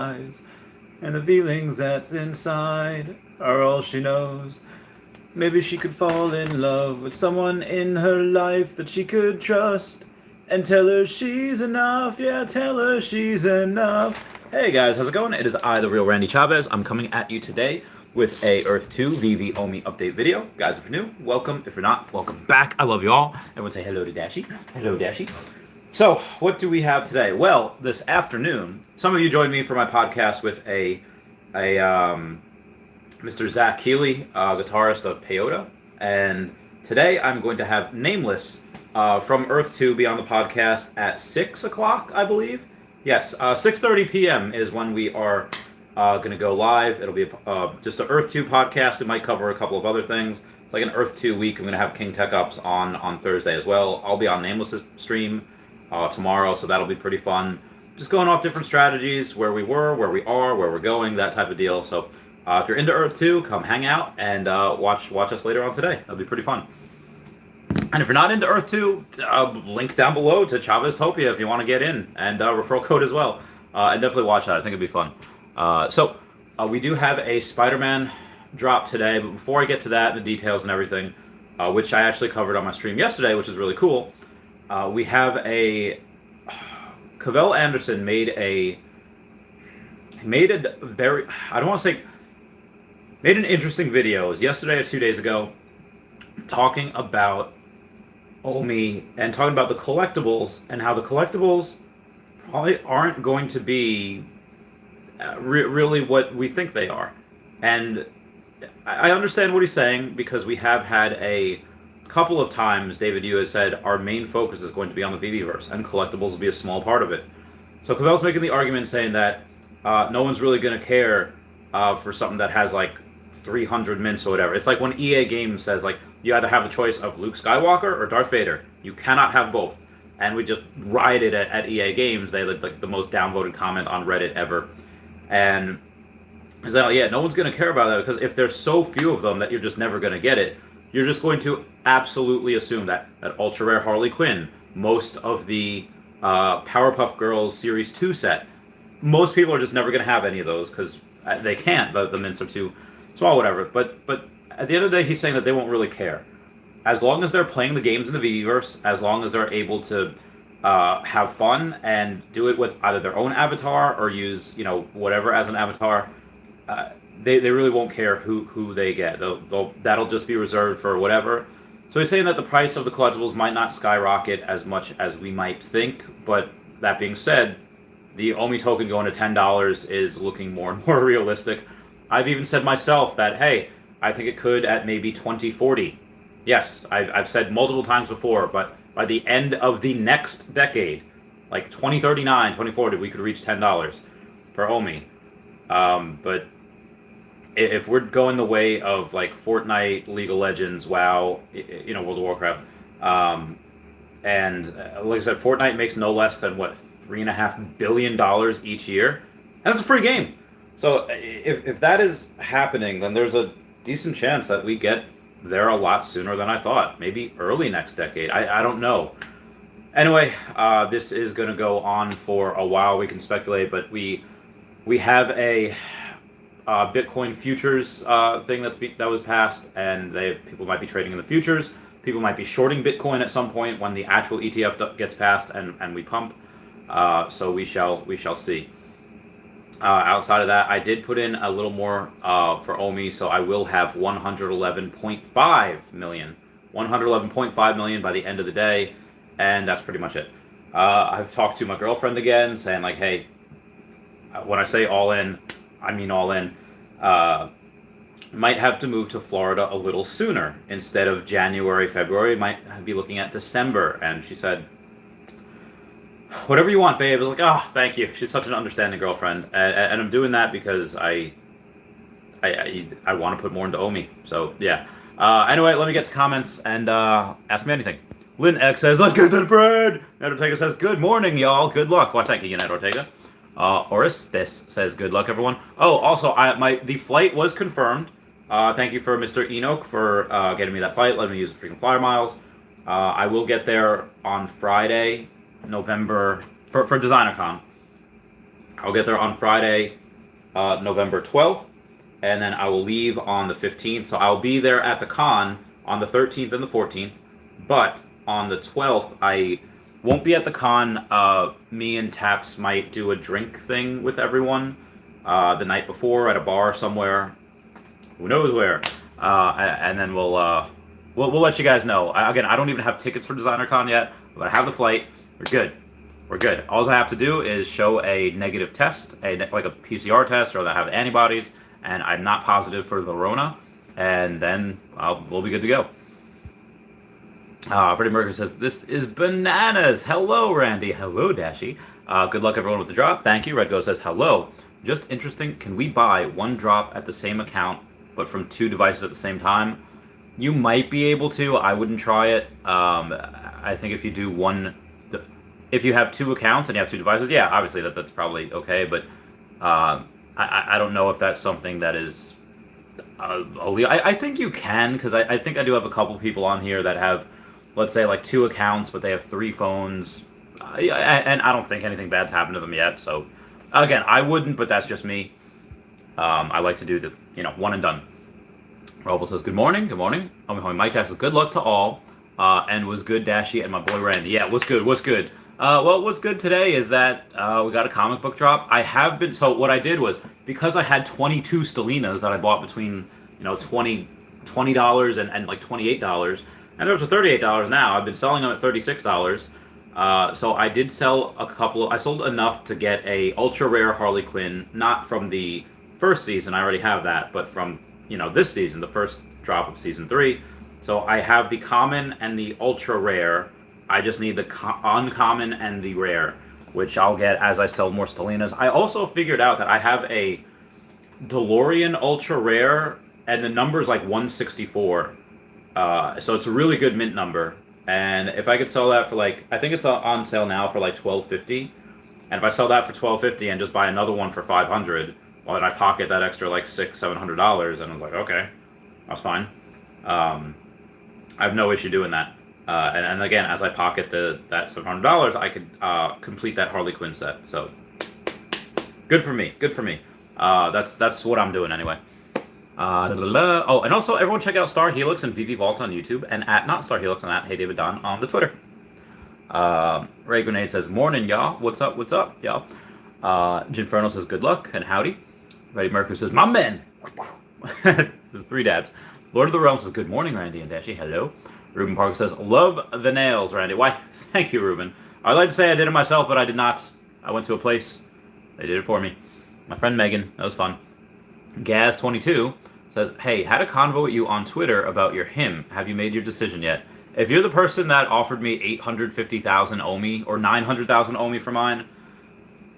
eyes, and the feelings that's inside are all she knows. Maybe she could fall in love with someone in her life that she could trust and tell her she's enough. Yeah, tell her she's enough. Hey guys, how's it going? It is I, the real Randy Chavez. I'm coming at you today with a Earth 2 Veve Omi update video. Guys, if you're new, welcome. If you're not, welcome back. I love you all. Everyone say hello to Dashi. Hello, Dashi. So, what do we have today? Well, this afternoon, some of you joined me for my podcast with Mr. Zach Keeley, guitarist of Peyote, and today I'm going to have Nameless from Earth 2 be on the podcast at 6 o'clock, I believe. Yes, 6:30 p.m. is when we are going to go live. It'll be just an Earth 2 podcast. It might cover a couple of other things. It's like an Earth 2 week. I'm going to have King Tech Ups on Thursday as well. I'll be on Nameless's stream tomorrow, so that'll be pretty fun. Just going off different strategies, where we were, where we are, where we're going, that type of deal. So if you're into Earth 2, come hang out and watch us later on today. That'll be pretty fun. And if you're not into Earth 2, link down below to Chavez Topia if you want to get in, and referral code as well. And definitely watch that. I think it'd be fun. So we do have a Spider-Man drop today, but before I get to that, the details and everything, which I actually covered on my stream yesterday, which is really cool, we have a... Cavell Anderson made a very... I don't want to say... Made an interesting video. It was yesterday or 2 days ago, talking about Omi and talking about the collectibles and how the collectibles probably aren't going to be really what we think they are. And I understand what he's saying, because we have had a couple of times, David Yu has said, our main focus is going to be on the Multiverse, and collectibles will be a small part of it. So Cavell's making the argument saying that no one's really going to care for something that has like 300 mints or whatever. It's like when EA Games says, like, you either have the choice of Luke Skywalker or Darth Vader. You cannot have both. And we just rioted at EA Games. They had like the most downvoted comment on Reddit ever. And it's like, yeah, no one's going to care about that, because if there's so few of them that you're just never going to get it, you're just going to absolutely assume that ultra rare Harley Quinn, most of the Powerpuff Girls Series 2 set, most people are just never going to have any of those because they can't. The mints are too small, whatever. But at the end of the day, he's saying that they won't really care. As long as they're playing the games in the Vverse, as long as they're able to have fun and do it with either their own avatar or use, whatever as an avatar, they really won't care who they get. That'll just be reserved for whatever. So he's saying that the price of the collectibles might not skyrocket as much as we might think, but that being said, the Omi token going to $10 is looking more and more realistic. I've even said myself that, hey, I think it could at maybe 2040. Yes, I've said multiple times before, but by the end of the next decade, like 2039, 2040, we could reach $10 per Omi. But if we're going the way of like Fortnite, League of Legends, WoW, World of Warcraft, and like I said, Fortnite makes no less than what, $3.5 billion each year, and that's a free game. So if that is happening, then there's a decent chance that we get there a lot sooner than I thought. Maybe early next decade. I don't know. Anyway, this is going to go on for a while. We can speculate, but we have a Bitcoin futures thing that was passed, and people might be trading in the futures. People might be shorting Bitcoin at some point when the actual ETF gets passed and we pump. So we shall see. Outside of that, I did put in a little more for Omi, so I will have 111.5 million. 111.5 million by the end of the day, and that's pretty much it. I've talked to my girlfriend again, saying like, hey, when I say all in, I mean all in. Might have to move to Florida a little sooner. Instead of January, February, might be looking at December. And she said, whatever you want, babe. I was like, oh, thank you. She's such an understanding girlfriend. And I'm doing that because I want to put more into Omi. So, yeah. Anyway, let me get to comments and ask me anything. Lynn X says, let's get to the bread. Ned Ortega says, good morning, y'all. Good luck. Well, thank you, Ned Ortega. Orestes says, good luck, everyone. Oh, also, the flight was confirmed. Thank you for Mr. Enoch for getting me that flight, letting me use the freaking flyer miles. I will get there on Friday, November, for DesignerCon. I'll get there on Friday, November 12th, and then I will leave on the 15th. So I'll be there at the con on the 13th and the 14th, but on the 12th, I won't be at the con. Me and Taps might do a drink thing with everyone the night before at a bar somewhere. Who knows where? And then we'll let you guys know. Again, I don't even have tickets for DesignerCon yet, but I have the flight. We're good. We're good. All I have to do is show a negative test, like a PCR test, or that I have antibodies, and I'm not positive for the Rona, and then we'll be good to go. Freddie Mercury says, "This is bananas." Hello, Randy. Hello, Dashy. Good luck, everyone, with the drop. Thank you. Redgo says, "Hello. Just interesting. Can we buy one drop at the same account, but from 2 devices at the same time?" You might be able to. I wouldn't try it. I think if you do if you have 2 accounts and you have 2 devices, yeah, obviously that's probably okay. But I don't know if that's something that is illegal. I think you can, because I think I do have a couple people on here that have, let's say, like 2 accounts, but they have 3 phones, and I don't think anything bad's happened to them yet. So again, I wouldn't, but that's just me. I like to do the one and done. Robo says, "Good morning, good morning." Homie Mike Jack says, "Good luck to all." And was good, Dashy, and my boy Randy. Yeah, what's good? What's good? Well, what's good today is that we got a comic book drop. So what I did was, because I had 22 Stellinas that I bought between $20 and like $28, and they're up to $38 now. I've been selling them at $36. So I did sell a couple. I sold enough to get a ultra rare Harley Quinn, not from the first season. I already have that, but from this season, the first drop of season 3. So I have the common and the ultra rare. I just need the uncommon and the rare, which I'll get as I sell more Stellinas. I also figured out that I have a DeLorean ultra rare, and the number is like 164. So it's a really good mint number. And if I could sell that for I think it's on sale now for like $12.50. And if I sell that for $12.50 and just buy another one for $500, well, then I pocket that extra like $600-700. And I was like, okay, that's fine. I have no issue doing that. And again, as I pocket that $700, I could complete that Harley Quinn set. So good for me. Good for me. That's what I'm doing anyway. Oh, and also everyone check out Star Helix and Veve Vault on YouTube, and at Not Star Helix and at Hey David Don on the Twitter. Ray Grenade says, "Morning, y'all. What's up? What's up, y'all?" Ginferno says, "Good luck and howdy." Freddie Mercury says, "My man." There's 3 dabs. Lord of the Realms says, "Good morning, Randy and Dashy." Hello. Ruben Parker says, "Love the nails, Randy." Why? Thank you, Ruben. I'd like to say I did it myself, but I did not. I went to a place. They did it for me. My friend Megan. That was fun. Gaz22 says, "Hey, had a convo with you on Twitter about your hymn. Have you made your decision yet? If you're the person that offered me 850,000 OMI or 900,000 OMI for mine,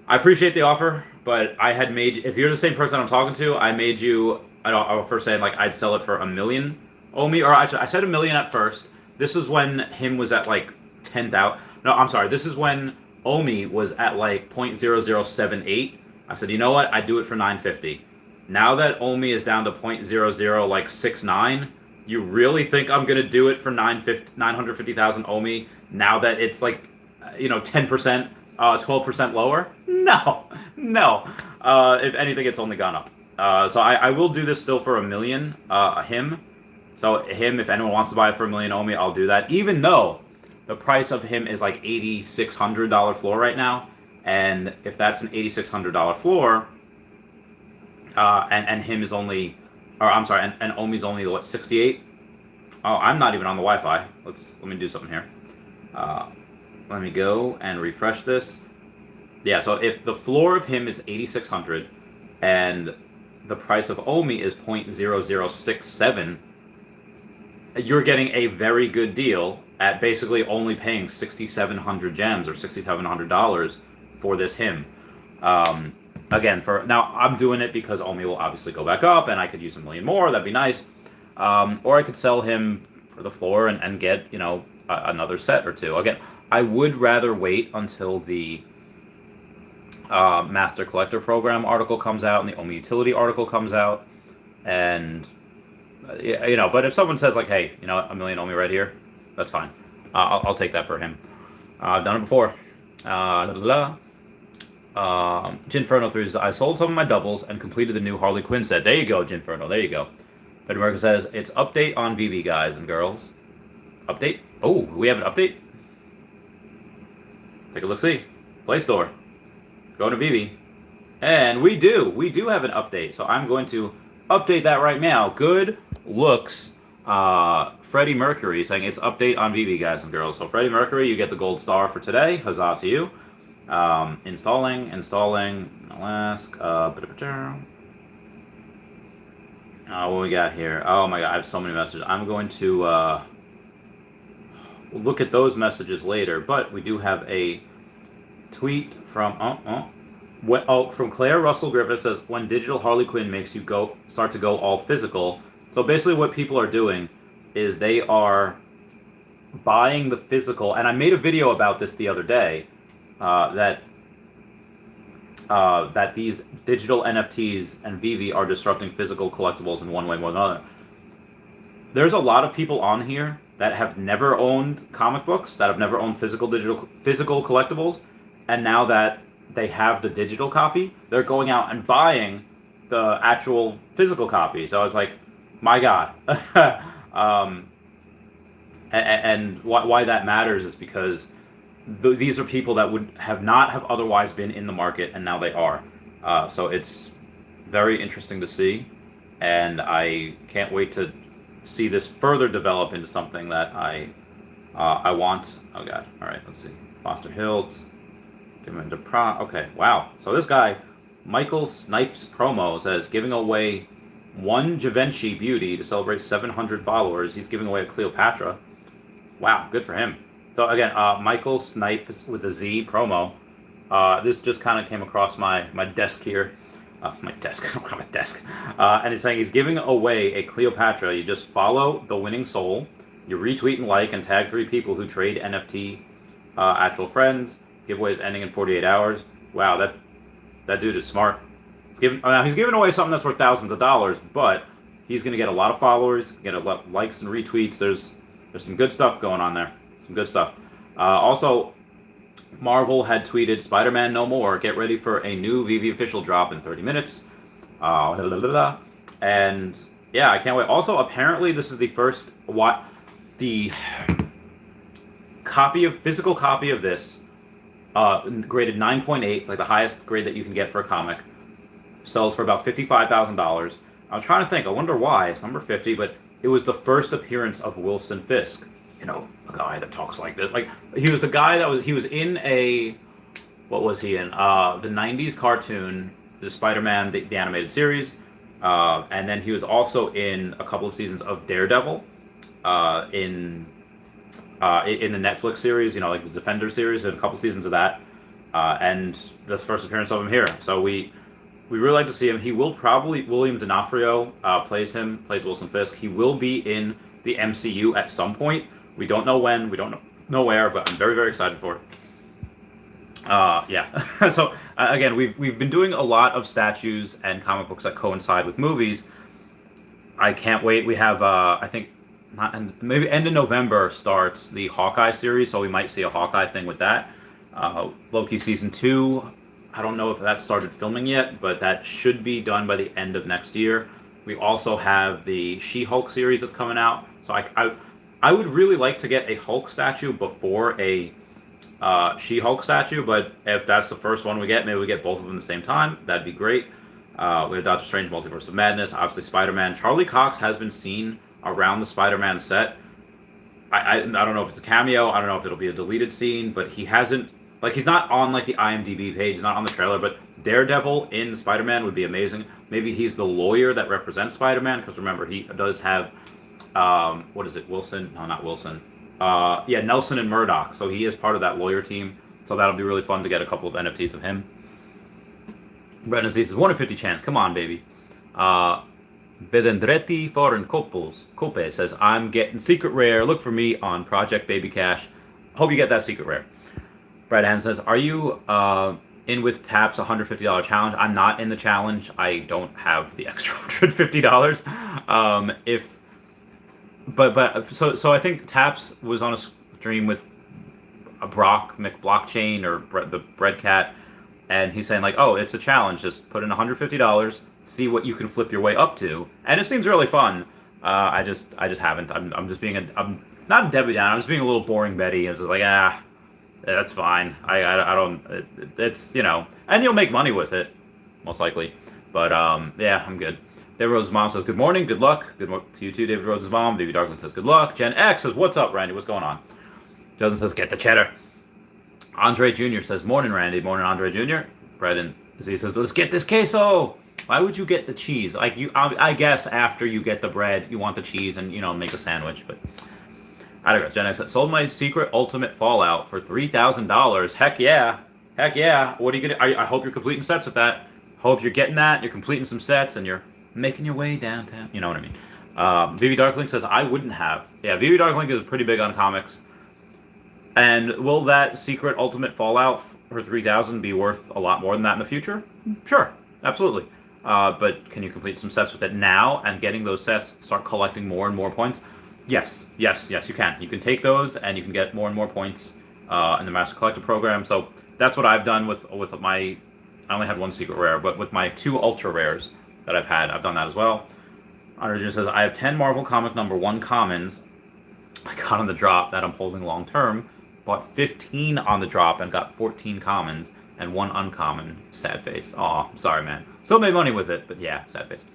I appreciate the offer, but if you're the same person I'm talking to, I made you, I'll first say I'd sell it for $1 million OMI, or I said $1 million at first. This is when him was at like 10,000. No, I'm sorry. This is when OMI was at like 0.0078. I said, you know what? I'd do it for 950. Now that OMI is down to 0.0069, you really think I'm gonna do it for 950,000 OMI now that it's 10%, 12% lower? No. If anything, it's only gone up. So I will do this still for $1 million. Him. So him, if anyone wants to buy it for $1 million OMI, I'll do that. Even though the price of him is like $8,600 floor right now, and if that's an $8,600 floor. And him is only, or I'm sorry, and Omi's only what, 68? Oh, I'm not even on the Wi-Fi. Let me do something here. Let me go and refresh this. Yeah, so if the floor of him is 8,600 and the price of Omi is 0.0067, you're getting a very good deal at basically only paying 6,700 gems or $6,700 for this him. Again, now I'm doing it because Omi will obviously go back up, and I could use $1 million more. That'd be nice. Or I could sell him for the floor and get another set or 2. Again, I would rather wait until the Master Collector Program article comes out and the Omi Utility article comes out, and But if someone says hey, $1 million Omi right here, that's fine. I'll take that for him. I've done it before. Ginferno 3 says, I sold some of my doubles and completed the new Harley Quinn set. There you go, Ginferno. There you go. Fred America says, it's update on Veve, guys and girls. Update? Oh, we have an update? Take a look-see. Play Store. Go to Veve. And we do. We do have an update. So I'm going to update that right now. Good looks. Freddie Mercury saying it's update on Veve, guys and girls. So Freddie Mercury, you get the gold star for today. Huzzah to you. Installing. I'll ask. What we got here? Oh my god, I have so many messages. I'm going to look at those messages later, but we do have a tweet from from Claire Russell Griffith. Says, when digital Harley Quinn makes you start to go all physical. So basically what people are doing is they are buying the physical, and I made a video about this the other day, that these digital NFTs and Veve are disrupting physical collectibles in one way or another. There's a lot of people on here that have never owned comic books, that have never owned physical collectibles, and now that they have the digital copy, they're going out and buying the actual physical copy. So I was like, my God. And why that matters is because these are people that would not have otherwise been in the market, and now they are. So it's very interesting to see, and I can't wait to see this further develop into something that I want. Oh God! All right, let's see. Foster Hills, give him into prom. Okay, wow. So this guy, Michael Snipes promo, says giving away one Givenchy beauty to celebrate 700 followers. He's giving away a Cleopatra. Wow, good for him. So again, Michael Snipes with a Z promo. This just kind of came across my desk here. My desk, I don't have a desk. And he's saying he's giving away a Cleopatra. You just follow the winning soul. You retweet and like and tag 3 people who trade NFT actual friends. Giveaways ending in 48 hours. Wow, that dude is smart. He's giving away something that's worth thousands of dollars, but he's going to get a lot of followers, get a lot of likes and retweets. There's some good stuff going on there. Some good stuff. Also, Marvel had tweeted, Spider-Man no more. Get ready for a new Veve official drop in 30 minutes. And yeah, I can't wait. Also, apparently this is the first physical copy of this, graded 9.8. It's like the highest grade that you can get for a comic. Sells for about $55,000. I was trying to think. I wonder why. It's number 50, but it was the first appearance of Wilson Fisk. You know, a guy that talks like this. Like, he was the guy he was in what was he in? The 90s cartoon, the Spider-Man, the animated series. And then he was also in a couple of seasons of Daredevil, in the Netflix series, you know, like the Defender series, and a couple seasons of that. And the first appearance of him here. So we really like to see him. He will probably, William D'Onofrio plays Wilson Fisk. He will be in the MCU at some point. We don't know when, we don't know where, but I'm very, very excited for it. Yeah. So again, we've been doing a lot of statues and comic books that coincide with movies. I can't wait. We have I think maybe end of November starts the Hawkeye series, so we might see a Hawkeye thing with that. Loki season 2. I don't know if that started filming yet, but that should be done by the end of next year. We also have the She-Hulk series that's coming out. So I would really like to get a Hulk statue before a She-Hulk statue, but if that's the first one we get, maybe we get both of them at the same time. That'd be great. We have Doctor Strange, Multiverse of Madness, obviously Spider-Man. Charlie Cox has been seen around the Spider-Man set. I don't know if it's a cameo. I don't know if it'll be a deleted scene, but he hasn't... Like, he's not on, like, the IMDb page. He's not on the trailer, but Daredevil in Spider-Man would be amazing. Maybe he's the lawyer that represents Spider-Man, because remember, he does have... what is it? Wilson? No, not Wilson. Yeah, Nelson and Murdoch. So he is part of that lawyer team. So that'll be really fun to get a couple of NFTs of him. Brendan says, 1 in 50 chance. Come on, baby. Bedendretti Foreign Cope says, I'm getting secret rare. Look for me on Project Baby Cash. Hope you get that secret rare. Brad Hand says, are you in with Tap's $150 challenge? I'm not in the challenge. I don't have the extra $150. So I think Taps was on a stream with a Brock McBlockchain or the Bread Cat, and he's saying like, oh, it's a challenge. Just put in $150, see what you can flip your way up to, and it seems really fun. I just haven't. I'm just being I'm not Debbie Down. I'm just being a little boring Betty. It's just like that's fine. I don't. It's and you'll make money with it, most likely. But yeah, I'm good. David Rose's mom says, good morning, good luck. Good luck to you too, David Rose's mom. Vivi Darkling says, good luck. Jen X says, what's up, Randy? What's going on? Justin says, get the cheddar. Andre Jr. says, morning, Randy. Morning, Andre Jr. Brendan, he says, let's get this queso. Why would you get the cheese? Like I guess after you get the bread, you want the cheese and, make a sandwich. But I digress. Jen X says, sold my secret ultimate Fallout for $3,000. Heck yeah. Heck yeah. What are you going to... I hope you're completing sets with that. Hope you're getting that. You're completing some sets and you're making your way downtown. You know what I mean? Vivi Darkling says, I wouldn't have. Yeah, Vivi Darkling is pretty big on comics. And will that secret ultimate Fallout for 3,000 be worth a lot more than that in the future? Sure, absolutely. But can you complete some sets with it now and getting those sets start collecting more and more points? Yes, you can. You can take those and you can get more and more points in the Master Collector program. So that's what I've done with my... I only had one secret rare, but with my 2 ultra rares that I've had, I've done that as well. Arya says, I have 10 Marvel Comic number 1 commons I got on the drop that I'm holding long term. Bought 15 on the drop and got 14 commons and 1 uncommon. Sad face. Aw, sorry, man. Still made money with it, but yeah, sad face.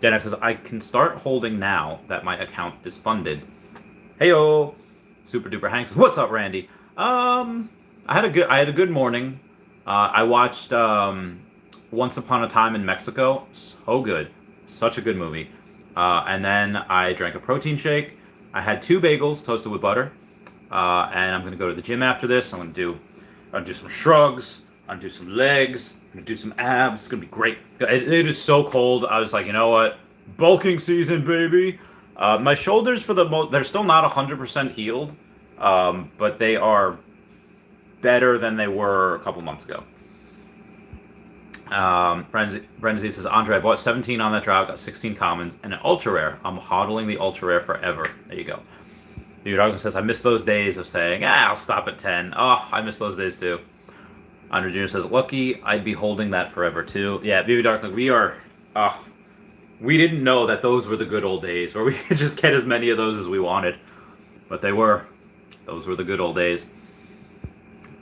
Denex says, I can start holding now that my account is funded. Heyo! Super Duper Hank says, what's up, Randy? I had a good morning. I watched Once Upon a Time in Mexico. So good. Such a good movie. And then I drank a protein shake. I had 2 bagels toasted with butter. And I'm going to go to the gym after this. I'm going to do some shrugs. I'm going to do some legs. I'm going to do some abs. It's going to be great. It is so cold. I was like, you know what? Bulking season, baby. My shoulders, for the most, they're still not 100% healed. But they are better than they were a couple months ago. Brendan Z says, Andre, I bought 17 on that drop, got 16 commons, and an ultra rare. I'm hodling the ultra rare forever. There you go. Vivi Darkling says, I miss those days of saying, I'll stop at 10. Oh, I miss those days too. Andre Jr. says, lucky I'd be holding that forever too. Yeah, Vivi Darkling, we didn't know that those were the good old days where we could just get as many of those as we wanted. But they were. Those were the good old days.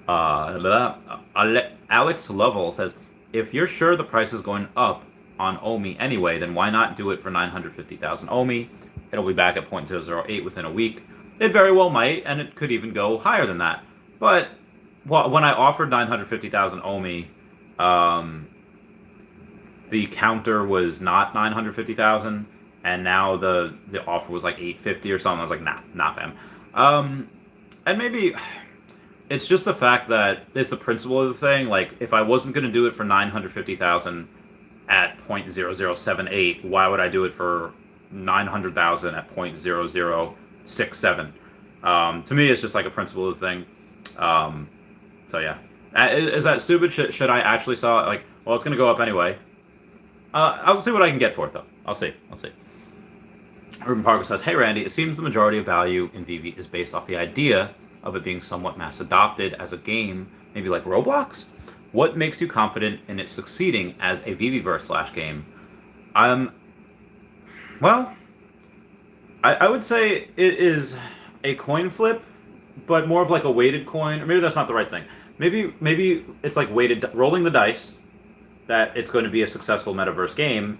Alex Lovell says, if you're sure the price is going up on OMI anyway, then why not do it for 950,000 OMI? It'll be back at 0.008 within a week. It very well might, and it could even go higher than that. But when I offered 950,000 OMI, the counter was not 950,000, and now the offer was like 850 or something. I was like, nah, fam. And maybe it's just the fact that it's the principle of the thing. Like, if I wasn't going to do it for 950,000 at 0.0078, why would I do it for 900,000 at 0.0067? To me, it's just like a principle of the thing. So yeah, is that stupid? Should I actually sell it? Like, well, it's going to go up anyway. I'll see what I can get for it, though. I'll see. Ruben Parker says, hey, Randy, it seems the majority of value in Veve is based off the idea of it being somewhat mass adopted as a game, maybe like Roblox? What makes you confident in it succeeding as a Veveverse / game? Well, I would say it is a coin flip, but more of like a weighted coin. Or maybe that's not the right thing. Maybe it's like weighted, rolling the dice that it's going to be a successful metaverse game,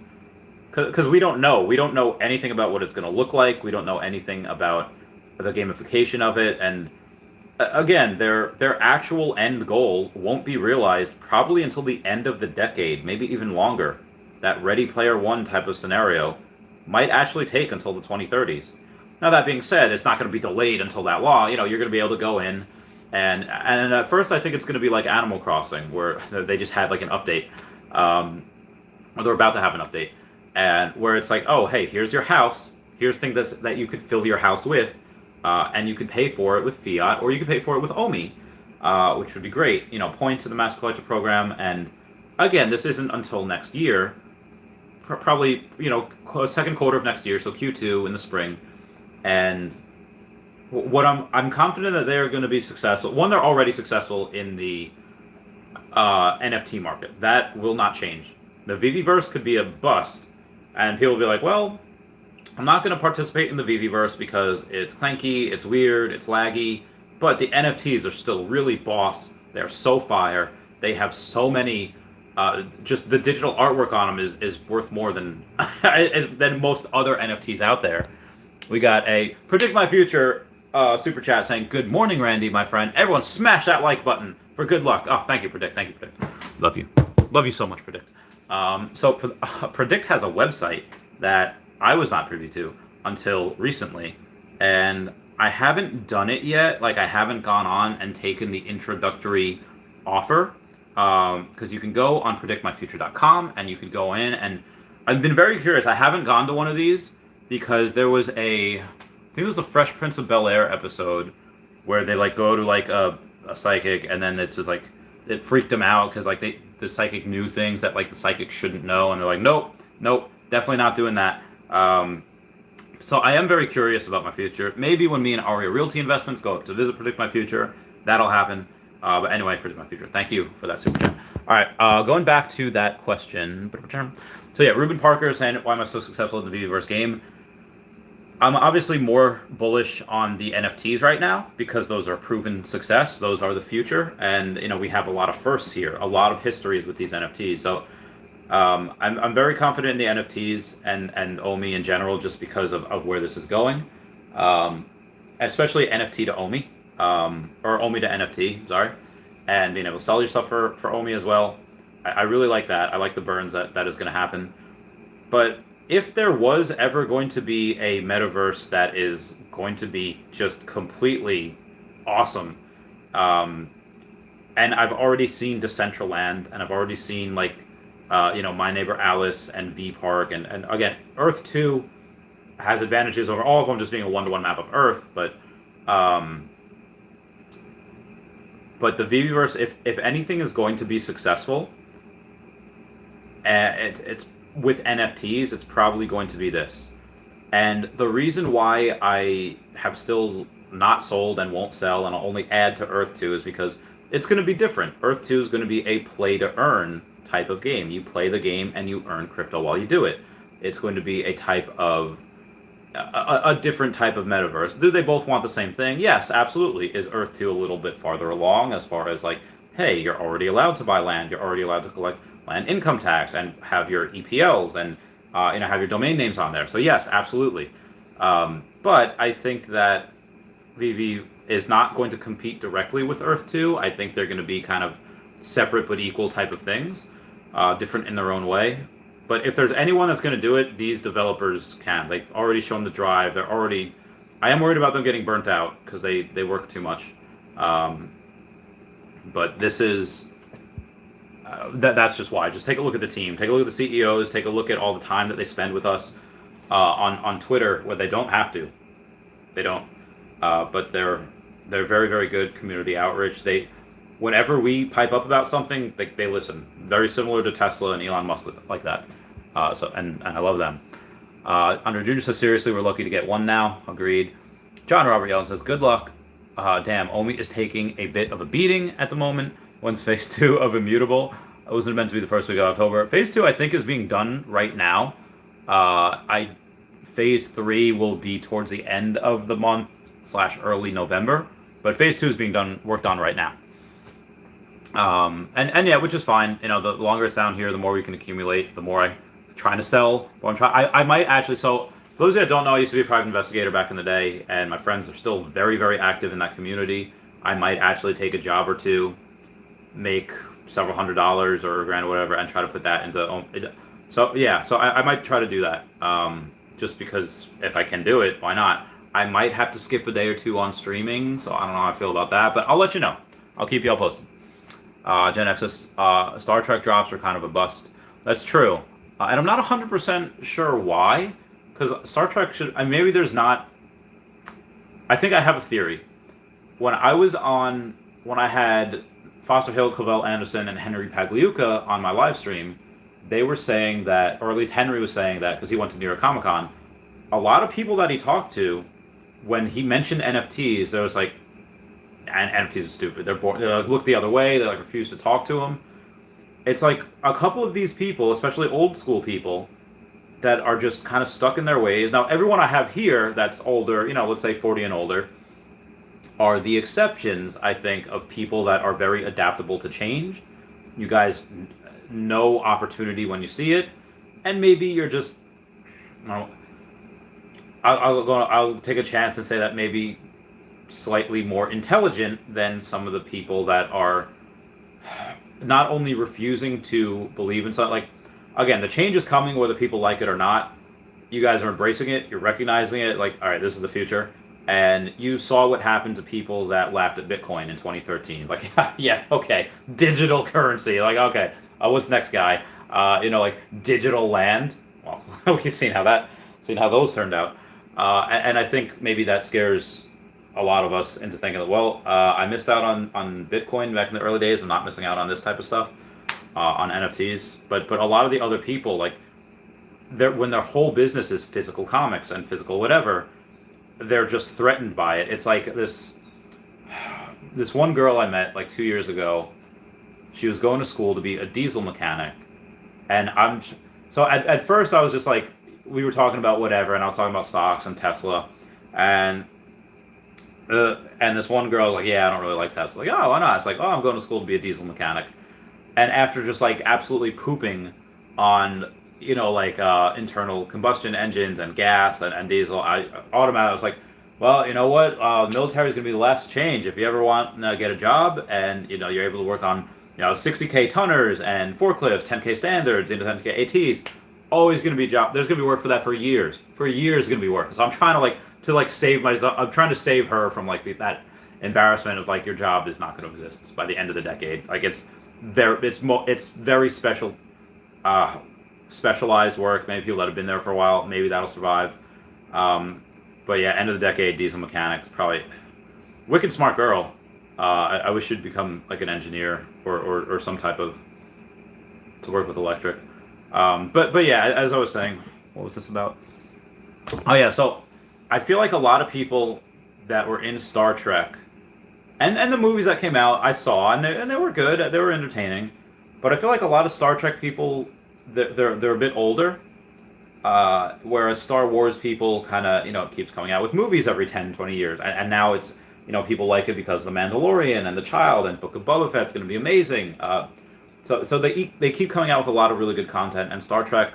because we don't know. We don't know anything about what it's going to look like. We don't know anything about the gamification of it, and again, their actual end goal won't be realized probably until the end of the decade, maybe even longer. That Ready Player One type of scenario might actually take until the 2030s. Now, that being said, it's not going to be delayed until that long. You're going to be able to go in, and at first I think it's going to be like Animal Crossing, where they just had like an update, or they're about to have an update, and where it's like, oh, hey, here's your house, here's things that you could fill your house with, and you could pay for it with fiat, or you could pay for it with OMI, which would be great. Points to the Master Collector program, and again, this isn't until next year, probably second quarter of next year, so Q2 in the spring, and what I'm confident that they're going to be successful. One, they're already successful in the NFT market. That will not change. The Viviverse could be a bust, and people will be like, well, I'm not going to participate in the Viviverse because it's clanky, it's weird, it's laggy, but the NFTs are still really boss. They're so fire. They have so many. Just the digital artwork on them is worth more than than most other NFTs out there. We got a Predict My Future super chat saying, "Good morning, Randy, my friend. Everyone smash that like button for good luck." Oh, thank you, Predict. Thank you, Predict. Love you. Love you so much, Predict. Predict has a website that I was not privy to until recently, and I haven't done it yet. Like, I haven't gone on and taken the introductory offer, because you can go on predictmyfuture.com and you could go in, and I've been very curious. I haven't gone to one of these because there was I think it was a Fresh Prince of Bel-Air episode where they like go to like a psychic, and then it's just like it freaked them out because like the psychic knew things that like the psychic shouldn't know, and they're like, nope, definitely not doing that. So I am very curious about my future. Maybe when me and Arya Realty Investments go up to visit Predict My Future, that'll happen. But anyway, Predict My Future. Thank you for that super chat. All right, going back to that question. So yeah, Ruben Parker is saying, why am I so successful in the Viviverse game? I'm obviously more bullish on the NFTs right now because those are proven success. Those are the future, and we have a lot of firsts here, a lot of histories with these NFTs. So I'm very confident in the NFTs and OMI in general, just because of where this is going, especially NFT to OMI, or OMI to NFT, sorry, and being able to sell your stuff for OMI as well. I really like that. I like the burns that is going to happen. But if there was ever going to be a metaverse that is going to be just completely awesome, and I've already seen Decentraland, and I've already seen like My Neighbor Alice and V Park, and again, Earth 2 has advantages over all of them just being a one-to-one map of Earth, but the Viviverse, if anything is going to be successful, it's with NFTs, it's probably going to be this. And the reason why I have still not sold and won't sell and I'll only add to Earth 2 is because it's going to be different. Earth 2 is going to be a play-to-earn type of game. You play the game and you earn crypto while you do it. It's going to be a type of a different type of metaverse. Do they both want the same thing? Yes, absolutely. Is Earth 2 a little bit farther along as far as like, hey, you're already allowed to buy land, you're already allowed to collect land income tax and have your EPLs and have your domain names on there. So yes, absolutely. But I think that VV is not going to compete directly with Earth 2. I think they're going to be kind of separate but equal type of things, different in their own way. But if there's anyone that's going to do it, these developers can. They've already shown the drive. I am worried about them getting burnt out because they work too much. But this is... that's just why. Just take a look at the team. Take a look at the CEOs. Take a look at all the time that they spend with us on Twitter, where they don't have to. They don't. But they're very, very good community outreach. Whenever we pipe up about something, they listen. Very similar to Tesla and Elon Musk like that. And I love them. Under Junior says, seriously, we're lucky to get one now. Agreed. John Robert Yellen says, good luck. Damn, Omi is taking a bit of a beating at the moment. When's phase 2 of Immutable? It wasn't meant to be the first week of October. Phase 2, I think, is being done right now. Phase 3 will be towards the end of the month / early November. But phase 2 is being worked on right now. And yeah, which is fine. The longer it's down here, the more we can accumulate, the more I'm trying to sell. I might actually, so for those that don't know, I used to be a private investigator back in the day, and my friends are still very, very active in that community. I might actually take a job or two, make several $100s or $1,000 or whatever, and try to put that into. So yeah, so I might try to do that. Just because if I can do it, why not? I might have to skip a day or two on streaming, so I don't know how I feel about that, but I'll let you know. I'll keep you all posted. Gen X's Star Trek drops are kind of a bust. That's true. And I'm not 100% sure why, because Star Trek maybe there's not... I think I have a theory. When I had Foster Hill, Cavell Anderson, and Henry Pagliuca on my live stream, they were saying that, or at least Henry was saying that, because he went to New York Comic Con, a lot of people that he talked to, when he mentioned NFTs, there was like, and NFTs are stupid. They're bored. They like, look the other way. They like refuse to talk to them. It's like a couple of these people, especially old school people, that are just kind of stuck in their ways. Now, everyone I have here that's older, let's say 40 and older, are the exceptions, I think, of people that are very adaptable to change. You guys know opportunity when you see it, and maybe you're just, I'll take a chance and say that maybe slightly more intelligent than some of the people that are not only refusing to believe in something. Like, again, the change is coming whether people like it or not. You guys are embracing it. You're recognizing it. Like, all right, this is the future. And you saw what happened to people that laughed at Bitcoin in 2013. It's like, yeah, okay, digital currency. Like, okay, what's next, guy? Like digital land. Well, we've seen how those turned out. And I think maybe that scares a lot of us into thinking that, well, I missed out on Bitcoin back in the early days. I'm not missing out on this type of stuff, on NFTs. But a lot of the other people, like, when their whole business is physical comics and physical whatever, they're just threatened by it. It's like this one girl I met like 2 years ago. She was going to school to be a diesel mechanic, and at first I was just like, we were talking about whatever, and I was talking about stocks and Tesla, and this one girl was like, yeah, I don't really like Tesla. Like, oh, why not? It's like, oh, I'm going to school to be a diesel mechanic. And after just like absolutely pooping on, internal combustion engines and gas and diesel, I automatically was like, well, you know what? Military is going to be the last change. If you ever want to get a job and, you're able to work on, 60K tonners and forklifts, 10K standards, into 10K ATs, always going to be a job. There's going to be work for that for years. For years, going to be work. So I'm trying to save myself. I'm trying to save her from that embarrassment of like your job is not going to exist by the end of the decade. Like it's very special, specialized work. Maybe people that have been there for a while, maybe that'll survive. But yeah, end of the decade, diesel mechanics, probably wicked smart girl. I wish she'd become like an engineer or some type of to work with electric. But yeah, as I was saying, what was this about? Oh yeah, so I feel like a lot of people that were in Star Trek, and the movies that came out, I saw, and they were good, they were entertaining, but I feel like a lot of Star Trek people, they're a bit older, whereas Star Wars people kind of, it keeps coming out with movies every 10, 20 years, and now it's, people like it because of The Mandalorian and The Child and Book of Boba Fett's going to be amazing. So they keep coming out with a lot of really good content, and Star Trek,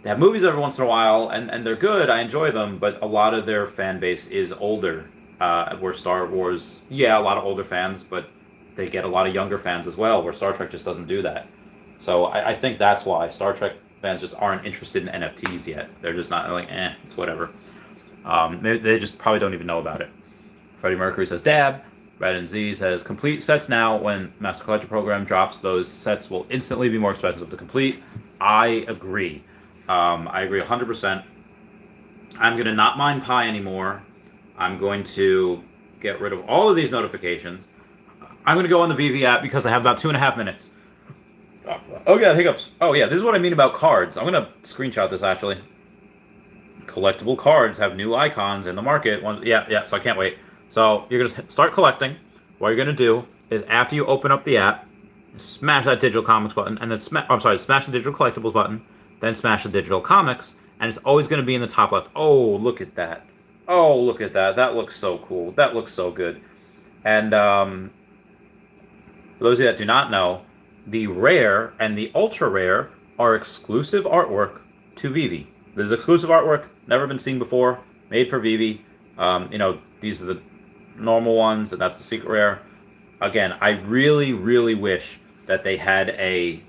they have movies every once in a while, and they're good, I enjoy them, but a lot of their fan base is older, where Star Wars, yeah, a lot of older fans, but they get a lot of younger fans as well, where Star Trek just doesn't do that. So I think that's why Star Trek fans just aren't interested in NFTs yet. They're just not, like, it's whatever. They just probably don't even know about it. Freddie Mercury says, dab. Red and Z says, complete sets now. When Master Collector Program drops, those sets will instantly be more expensive to complete. I agree. I agree 100%. I'm going to not mind Pi anymore. I'm going to get rid of all of these notifications. I'm going to go on the Veve app because I have about 2.5 minutes. Oh, God, hiccups. Oh, yeah, this is what I mean about cards. I'm going to screenshot this, actually. Collectible cards have new icons in the market. Yeah, so I can't wait. So you're going to start collecting. What you're going to do is after you open up the app, smash that digital comics button, and then smash the digital collectibles button, then smash the digital comics, and it's always going to be in the top left. Oh, look at that. Oh, look at that. That looks so cool. That looks so good. And for those of you that do not know, the rare and the ultra rare are exclusive artwork to Veve. This is exclusive artwork, never been seen before, made for Veve. These are the normal ones, and that's the secret rare. Again, I really, really wish that they had a,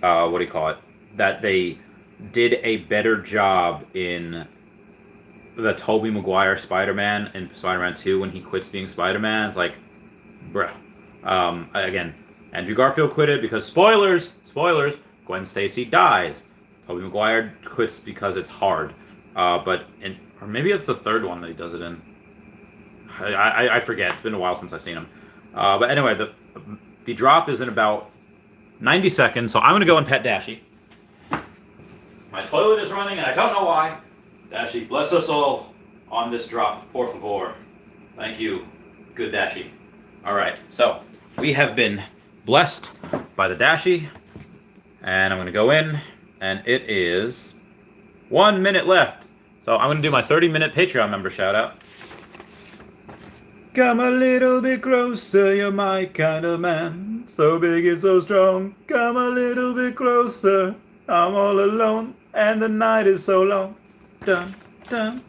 that they did a better job in the Tobey Maguire Spider-Man in Spider-Man 2 when he quits being Spider-Man. It's like, bruh. Again, Andrew Garfield quit it because, spoilers, Gwen Stacy dies. Tobey Maguire quits because it's hard. Or maybe it's the third one that he does it in. I forget. It's been a while since I've seen him. But anyway, the drop is in about 90 seconds, so I'm going to go and pet Dashi. My toilet is running, and I don't know why. Dashi, bless us all on this drop, por favor. Thank you. Good Dashi. All right, so we have been blessed by the Dashi, and I'm going to go in, and it is 1 minute left. So I'm going to do my 30-minute Patreon member shout-out. Come a little bit closer, you're my kind of man. So big and so strong. Come a little bit closer. I'm all alone, and the night is so long. Dun, dun.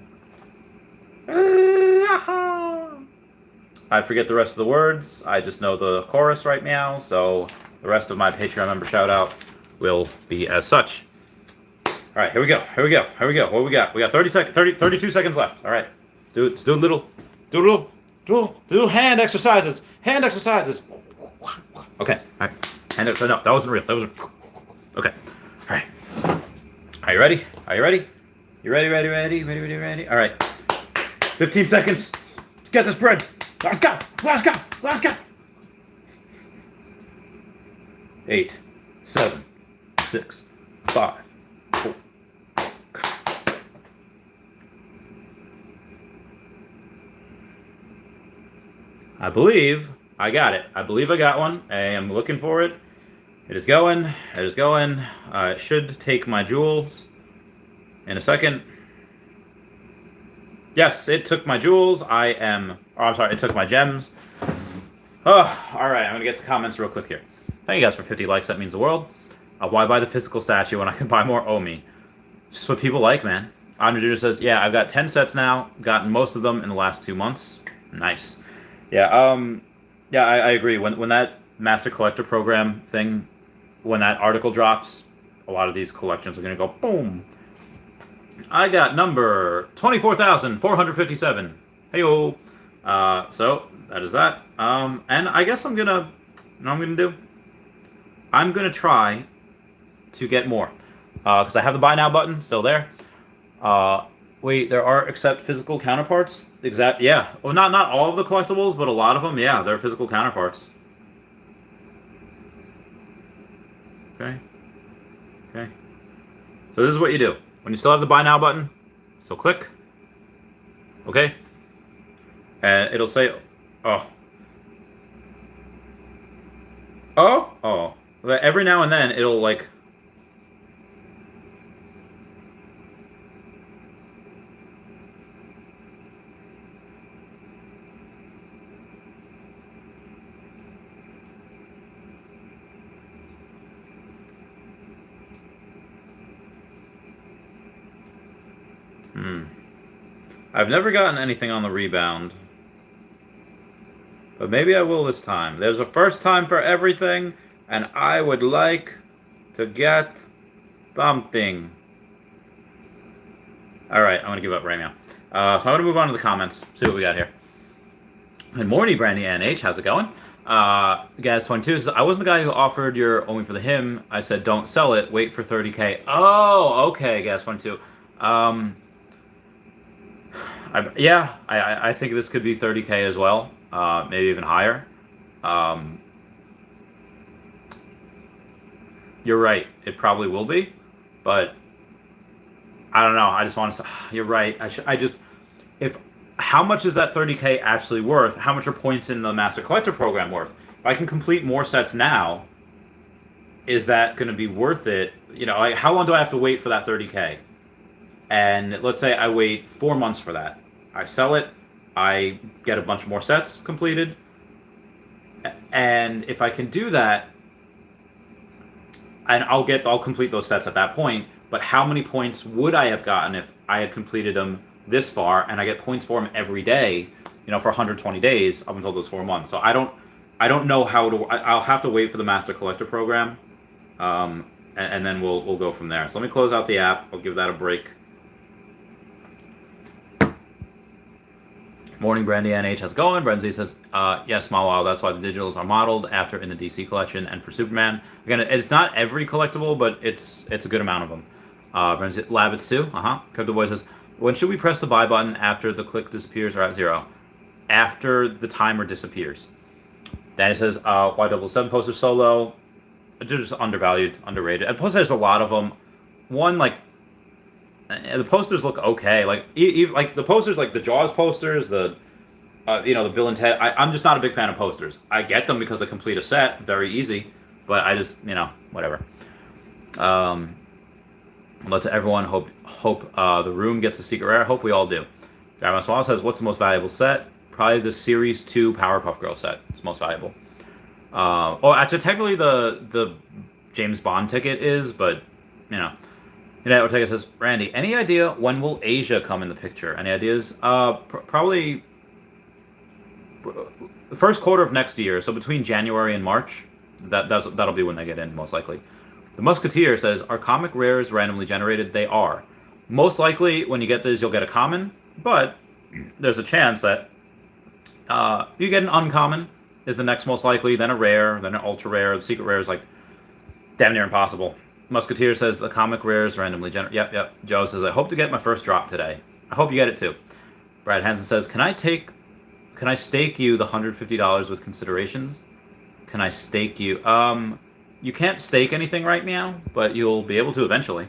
I forget the rest of the words. I just know the chorus right now, so the rest of my Patreon member shout-out will be as such. All right, here we go. What we got? We got 32 seconds left. All right, let's do a little hand exercises. Okay, all right. No, that wasn't real. That was okay. All right. Are you ready? You ready? All right. 15 seconds. Let's get this bread. Let's go. 8, 7, 6, 5, 4. I believe I got it. I believe I got one. I am looking for it. It is going. It should take my jewels in a second. Yes, it took my jewels. It took my gems. Oh, all right. I'm going to get to comments real quick here. Thank you guys for 50 likes. That means the world. Why buy the physical statue when I can buy more Omi? Just what people like, man. Andre Jr. says, yeah, I've got 10 sets now. Gotten most of them in the last 2 months. Nice. Yeah, I agree. When that Master Collector Program thing, when that article drops, a lot of these collections are going to go boom. I got number 24,457. Hey-o. So, that is that. And I guess I'm going to try to get more. Because I have the buy now button still there. Wait, there are except physical counterparts? Yeah. Well, not all of the collectibles, but a lot of them, yeah, they're physical counterparts. Okay. So this is what you do. When you still have the buy now button, so click. Okay. And it'll say, oh. Every now and then it'll like. I've never gotten anything on the rebound. But maybe I will this time. There's a first time for everything, and I would like to get something. Alright, I'm going to give up right now. So I'm going to move on to the comments, see what we got here. Good morning, Brandy NH. How's it going? Gaz22 says, I wasn't the guy who offered your Omi for the hymn. I said, don't sell it. Wait for 30K. Oh, okay, Gaz22. I think this could be 30K as well. Maybe even higher. You're right. It probably will be. But I don't know. I just want to say, you're right. How much is that 30K actually worth? How much are points in the Master Collector Program worth? If I can complete more sets now, is that going to be worth it? You know, like, how long do I have to wait for that 30K? And let's say I wait 4 months for that. I sell it. I get a bunch more sets completed. And if I can do that, and I'll complete those sets at that point, but how many points would I have gotten if I had completed them this far, and I get points for them every day, you know, for 120 days up until those 4 months. So I don't know how to. I'll have to wait for the Master Collector Program, and then we'll go from there. So let me close out the app. I'll give that a break. Morning, Brandy NH. How's it going? Brenzy says, yes, Mawile, that's why the digitals are modeled after in the DC collection and for Superman. Again, it's not every collectible, but it's a good amount of them. Brenzy, Labbits too. Crypto Boy says, when should we press the buy button after the click disappears or at 0? After the timer disappears. Danny says, why 777 posters so low? They're just undervalued, underrated. And plus, there's a lot of them. One, like, the posters look okay. Like, like the posters, like the Jaws posters, the the Bill and Ted. I'm just not a big fan of posters. I get them because they complete a set, very easy, but I just, whatever. Let to everyone hope the room gets a secret rare. Hope we all do. Jarman Small says, what's the most valuable set? Probably the Series 2 Powerpuff Girl set. It's most valuable. Actually, technically the James Bond ticket is, but, Ortega says, Randy, any idea when will Asia come in the picture? Any ideas? Probably the first quarter of next year, so between January and March. That'll be when they get in, most likely. The Musketeer says, are comic rares randomly generated? They are. Most likely, when you get this, you'll get a common, but there's a chance that you get an uncommon is the next most likely, then a rare, then an ultra rare. The secret rare is like damn near impossible. Musketeer says, the comic rares randomly generated. Yep. Joe says, I hope to get my first drop today. I hope you get it too. Brad Hansen says, can I stake you the $150 with considerations? Can I stake you? You can't stake anything right now, but you'll be able to eventually.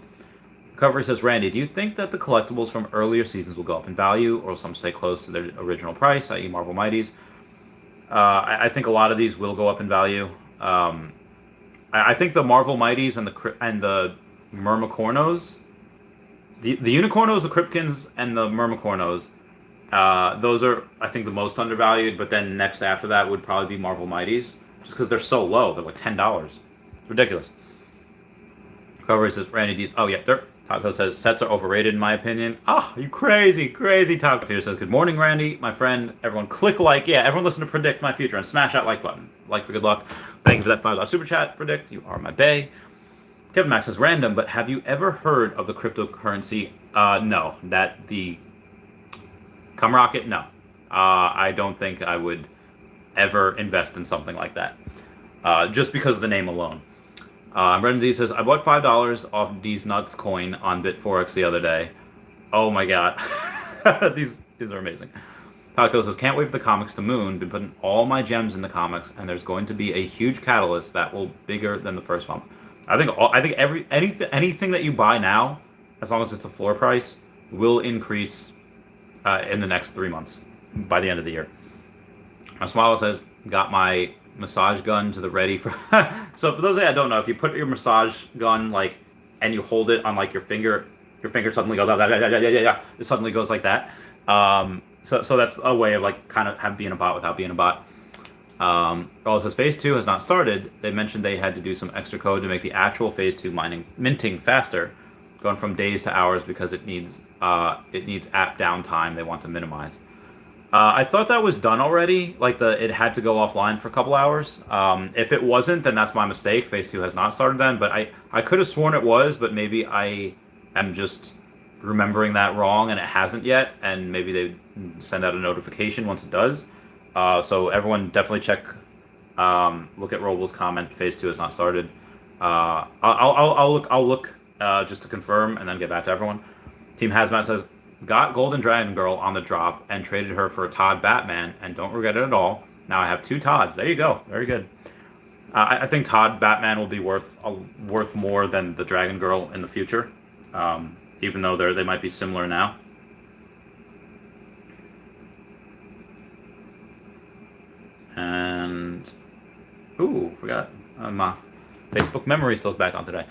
Recovery says, Randy, do you think that the collectibles from earlier seasons will go up in value, or will some stay close to their original price, i.e. Marvel Mighties? I think a lot of these will go up in value. I think the Marvel Mighties and the Myrmicornos, the Unicornos, the Kripkins, and the Myrmicornos, those are, I think, the most undervalued, but then next after that would probably be Marvel Mighties, just because they're so low. They're like $10. Ridiculous. Recovery says, Randy, Taco says, sets are overrated in my opinion. You crazy Taco. Here says, good morning, Randy, my friend. Everyone click like. Yeah, everyone listen to Predict My Future and smash that like button. Like for good luck. Thank you for that $5 super chat, Predict. You are my bae. Kevin Max says, random, but have you ever heard of the cryptocurrency? No. That the Come Rocket? No. I don't think I would ever invest in something like that. Just because of the name alone. Brendan Z says, I bought $5 off These Nuts coin on Bitforex the other day. Oh my god. These are amazing. Taco says, can't wait for the comics to moon. Been putting all my gems in the comics, and there's going to be a huge catalyst that will bigger than the first pump. I think anything that you buy now, as long as it's a floor price, will increase in the next 3 months by the end of the year. Smile says, got my massage gun to the ready for. So for those that don't know, if you put your massage gun and you hold it on your finger suddenly goes it suddenly goes like that. So that's a way of kind of being a bot without being a bot. It says Phase 2 has not started. They mentioned they had to do some extra code to make the actual Phase 2 minting faster, going from days to hours because it needs app downtime they want to minimize. I thought that was done already. It had to go offline for a couple hours. If it wasn't, then that's my mistake. Phase 2 has not started then, but I could have sworn it was, but maybe I am just remembering that wrong and it hasn't yet, and maybe they send out a notification once it does. So everyone definitely check, look at Robles' comment. Phase 2 has not started. I'll look just to confirm and then get back to everyone. Team Hazmat says, got Golden Dragon Girl on the drop and traded her for a Todd Batman and don't regret it at all. Now I have 2 Todds. There you go. Very good. I think Todd Batman will be worth more than the Dragon Girl in the future, even though they might be similar now. And forgot my Facebook memory still's back on today.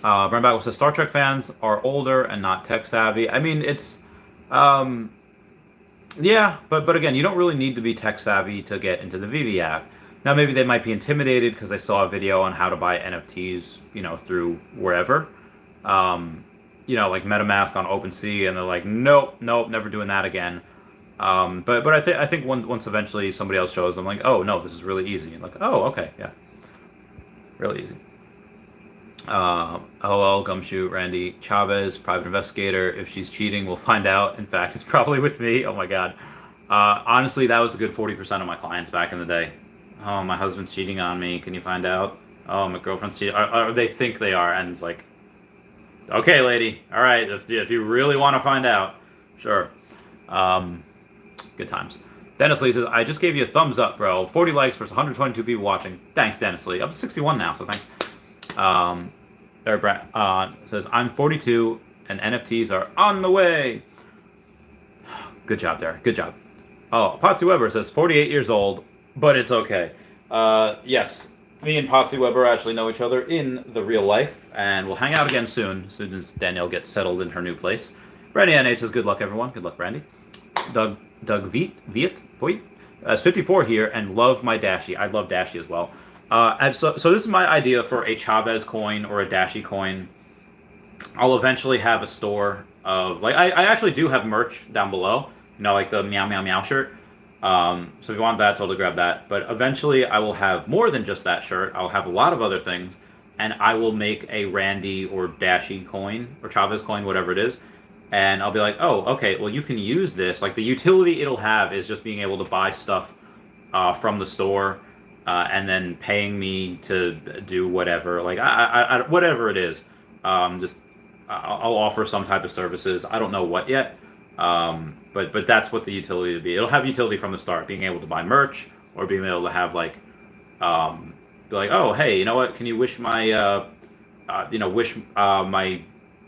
Brent Bagwell says Star Trek fans are older and not tech savvy. I mean, it's yeah, but again, you don't really need to be tech savvy to get into the Veve app. Now, maybe they might be intimidated because they saw a video on how to buy NFTs, through wherever, like MetaMask on OpenSea, and they're like, nope, never doing that again. But I think once eventually somebody else shows them, like, oh no, this is really easy. And like, oh okay, yeah, really easy. LOL, Gumshoe, Randy, Chavez, private investigator. If she's cheating, we'll find out. In fact, it's probably with me. Oh my god. Honestly, that was a good 40% of my clients back in the day. Oh, my husband's cheating on me. Can you find out? Oh, my girlfriend's cheating. Or they think they are, and it's like, okay, lady. All right, if you really want to find out, sure. Good times. Dennis Lee says, I just gave you a thumbs up, bro. 40 likes versus 122 people watching. Thanks, Dennis Lee. Up to 61 now, so thanks. Eric Brad says, I'm 42 and NFTs are on the way. Good job, Derek. Good job. Oh, Potsy Weber says 48 years old, but it's okay. Yes, me and Potsy Weber actually know each other in the real life, and we'll hang out again soon as Danielle gets settled in her new place. Brandy NH says good luck, everyone. Good luck, Brandy. Doug Voigt as 54 here, and love my Dashi. I love Dashi as well. And so this is my idea for a Chavez coin or a Dashi coin. I'll eventually have a store of, like, I actually do have merch down below, you know, like the Meow Meow Meow shirt. So if you want that, totally grab that. But eventually I will have more than just that shirt. I'll have a lot of other things, and I will make a Randy or Dashi coin or Chavez coin, whatever it is. And I'll be like, oh, okay, well, you can use this. Like, the utility it'll have is just being able to buy stuff from the store, and then paying me to do whatever. Like, whatever it is. I'll offer some type of services. I don't know what yet. But that's what the utility would be. It'll have utility from the start, being able to buy merch, or being able to have, like, be like, oh, hey, you know what? Can you wish my, my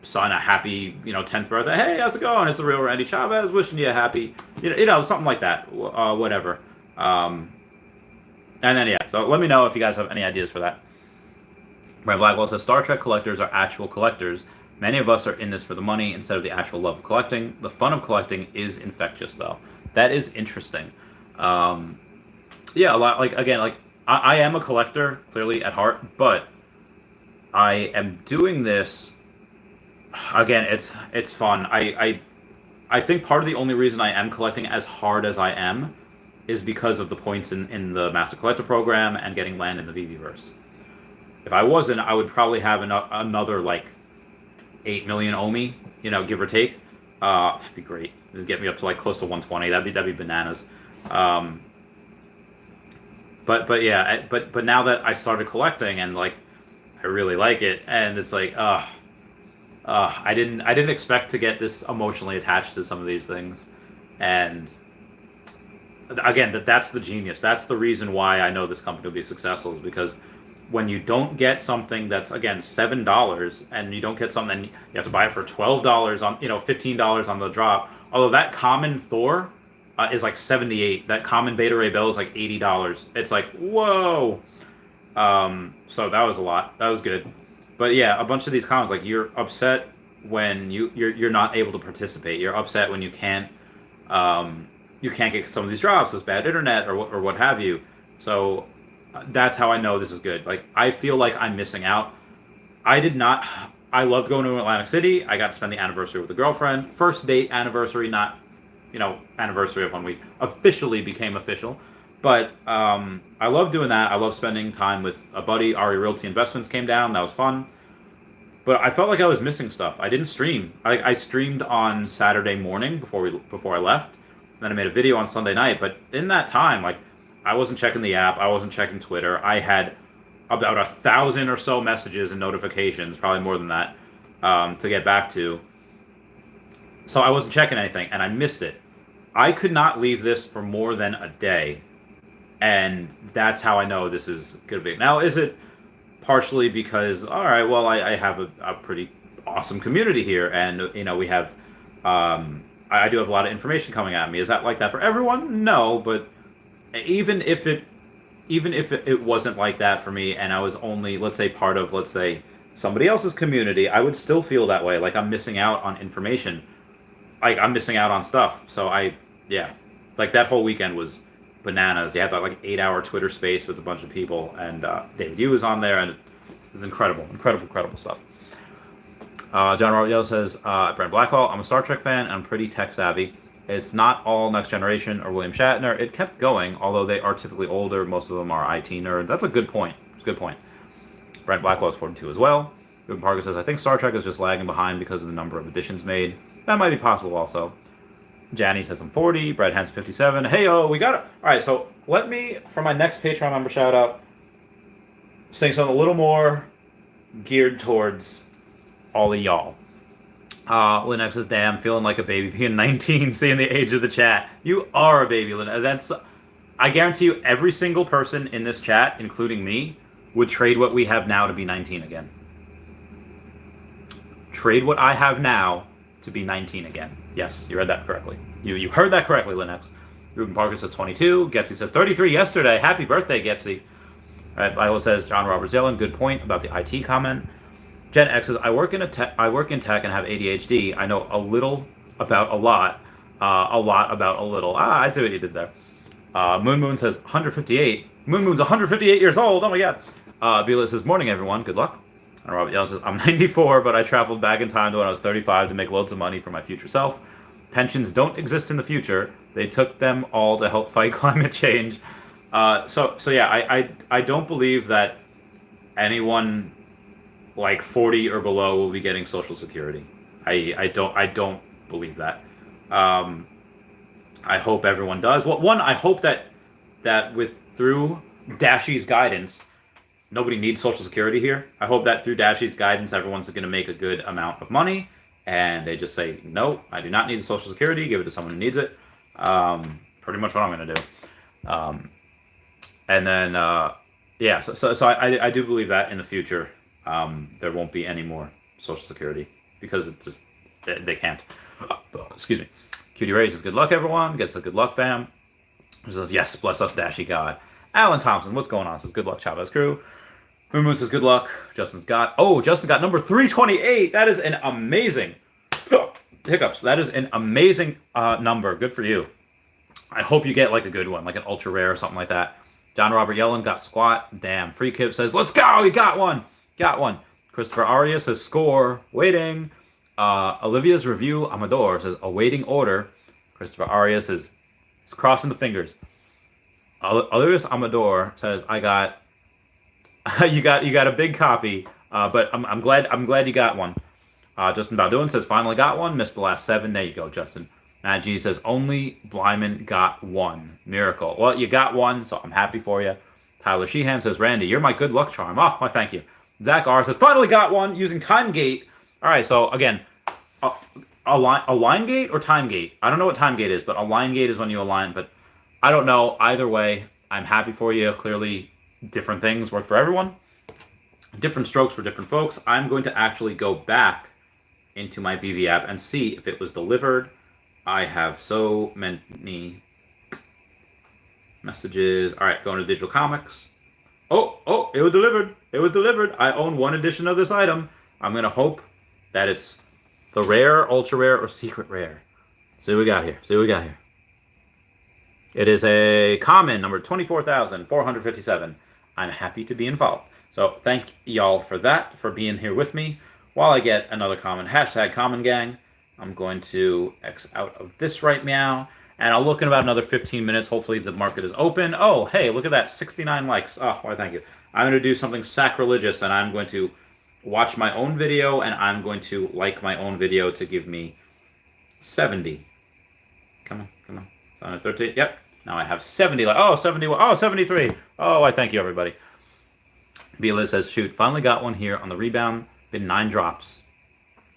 son a happy, 10th birthday? Hey, how's it going? It's the real Randy Chavez wishing you a happy, something like that. Whatever. And then, yeah, so let me know if you guys have any ideas for that. Brian Blackwell says, Star Trek collectors are actual collectors. Many of us are in this for the money instead of the actual love of collecting. The fun of collecting is infectious, though. That is interesting. Yeah, a lot, like, again, like, I am a collector, clearly, at heart, but I am doing this, again, it's fun. I think part of the only reason I am collecting as hard as I am is because of the points in the Master Collector program and getting land in the Veveverse. If I wasn't, I would probably have another, like, 8 million Omi, give or take. That'd be great. It'd get me up to, like, close to 120. That'd be bananas. But yeah, but now that I started collecting and, like, I really like it, and it's like, I didn't expect to get this emotionally attached to some of these things, and again, that's the genius. That's the reason why I know this company will be successful, is because when you don't get something that's, again, $7, and you don't get something, you have to buy it for $12 on, $15 on the drop. Although that common Thor is like $78. That common Beta Ray Bell is like $80. It's like, whoa. So that was a lot. That was good. But yeah, a bunch of these commons, like, you're upset when you're not able to participate. You're upset when you can't get some of these drops. There's bad internet or what have you. So that's how I know this is good. Like, I feel like I'm missing out. I loved going to Atlantic City. I got to spend the anniversary with a girlfriend. First date anniversary, not, anniversary of when we officially became official. But I love doing that. I love spending time with a buddy. Arya Realty Investments came down. That was fun. But I felt like I was missing stuff. I didn't stream. I streamed on Saturday morning before I left. Then I made a video on Sunday night. But in that time, like, I wasn't checking the app. I wasn't checking Twitter. I had about 1,000 or so messages and notifications, probably more than that, to get back to. So I wasn't checking anything, and I missed it. I could not leave this for more than a day, and that's how I know this is going to be. Now, is it partially because, all right, well, I have a pretty awesome community here, and, we have, I do have a lot of information coming at me. Is that like that for everyone? No, but even if it wasn't like that for me, and I was only, let's say, part of, let's say, somebody else's community, I would still feel that way. Like, I'm missing out on information. Like, I'm missing out on stuff. So like, that whole weekend was bananas. You had that, like, 8-hour Twitter space with a bunch of people, and David Yu was on there, and it was incredible stuff. John Royale says, Brent Blackwell, I'm a Star Trek fan, and I'm pretty tech savvy. It's not all Next Generation or William Shatner. It kept going, although they are typically older. Most of them are IT nerds. That's a good point. It's a good point. Brent Blackwell is 42 as well. Ruben Parker says, I think Star Trek is just lagging behind because of the number of editions made. That might be possible also. Janny says, I'm 40. Brad Hans 57. Hey-o, we got it. All right, so let me, for my next Patreon member shout-out, saying something a little more geared towards all of y'all. Linux says, damn, feeling like a baby being 19, seeing the age of the chat. You are a baby, Linux. I guarantee you every single person in this chat, including me, would trade what we have now to be 19 again. Trade what I have now to be 19 again. Yes, you read that correctly. You heard that correctly, Linux. Ruben Parker says 22. Getsy says 33 yesterday. Happy birthday, Getsy. All right, Bible says John Robert Zellen. Good point about the IT comment. Jen X says I work in tech and have ADHD. I know a little about a lot about a little. I'd say what you did there. Moon says 158. Moon's 158 years old. Oh my god. Bela says morning everyone. Good luck. And Robert Yellen says I'm 94, but I traveled back in time to when I was 35 to make loads of money for my future self. Pensions don't exist in the future. They took them all to help fight climate change. So yeah, I don't believe that anyone like 40 or below will be getting Social Security. I don't believe that. I hope everyone does. Well, one, I hope that through Dashy's guidance, nobody needs Social Security here. I hope that through Dashy's guidance, everyone's going to make a good amount of money, and they just say, no, I do not need the Social Security. Give it to someone who needs it. Pretty much what I'm going to do. And then, yeah, so I do believe that in the future, there won't be any more Social Security because it's just, they can't. Excuse me. Cutie Ray says, good luck, everyone. Gets a good luck, fam. He says, yes, bless us, Dashy God. Alan Thompson, what's going on? Says, good luck, Chavez crew. Moon says, good luck. Justin got number 328. That is an amazing, hiccups. That is an amazing number. Good for you. I hope you get like a good one, like an ultra rare or something like that. John Robert Yellen got squat. Damn. Free Kip says, let's go. You got one. Got one. Christopher Arya says, score. Waiting. Olivia's review, Amador, says, awaiting order. Christopher Arya says, he's crossing the fingers. Olivia's Amador says, I got, you got a big copy, but I'm glad you got one. Justin Baldwin says, finally got one. Missed the last 7. There you go, Justin. Matt G says, only Blyman got one. Miracle. Well, you got one, so I'm happy for you. Tyler Sheehan says, Randy, you're my good luck charm. Oh, well, thank you. Zach R says, finally got one using Time Gate. All right, so again, a line gate or time gate? I don't know what time gate is, but a line gate is when you align. But I don't know. Either way, I'm happy for you. Clearly, different things work for everyone. Different strokes for different folks. I'm going to actually go back into my Veve app and see if it was delivered. I have so many messages. All right, going to digital comics. Oh, it was delivered. It was delivered. I own one edition of this item. I'm going to hope that it's the rare, ultra rare, or secret rare. See what we got here. It is a common number 24,457. I'm happy to be involved. So thank y'all for that, for being here with me. While I get another common, hashtag common gang, I'm going to X out of this right now. And I'll look in about another 15 minutes. Hopefully the market is open. Oh, hey, look at that. 69 likes. Oh, why, thank you. I'm going to do something sacrilegious, and I'm going to watch my own video, and I'm going to like my own video to give me 70. Come on. 713. Yep. Now I have 70. Oh, 71. Oh, 73. Oh, I thank you, everybody. B-Lit says, shoot, finally got one here on the rebound. Been 9 drops.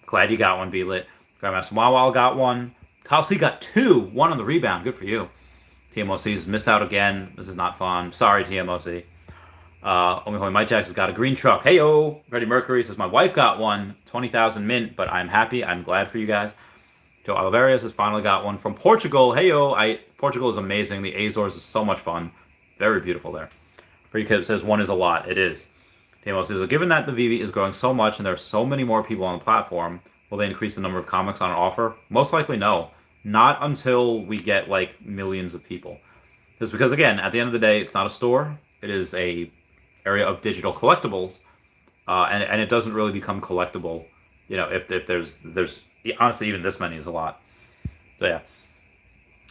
Glad you got one, B-Lit. Grandmaster Wawal got one. Kyle C got 2. 1 on the rebound. Good for you. TMOC's missed out again. This is not fun. Sorry, TMOC. Omihoy Mike Jackson's got a green truck. Hey-o! Freddie Mercury says, my wife got one. 20,000 mint, but I'm happy. I'm glad for you guys. Joe Oliveira says, finally got one from Portugal. Hey-o! Portugal is amazing. The Azores is so much fun. Very beautiful there. Free Kid says, 1 is a lot. It is. Tamo says, given that the Veve is growing so much and there are so many more people on the platform, will they increase the number of comics on an offer? Most likely no. Not until we get, like, millions of people. Just because, again, at the end of the day, it's not a store. It is a area of digital collectibles, and it doesn't really become collectible, you know, if there's honestly even this many is a lot. So yeah,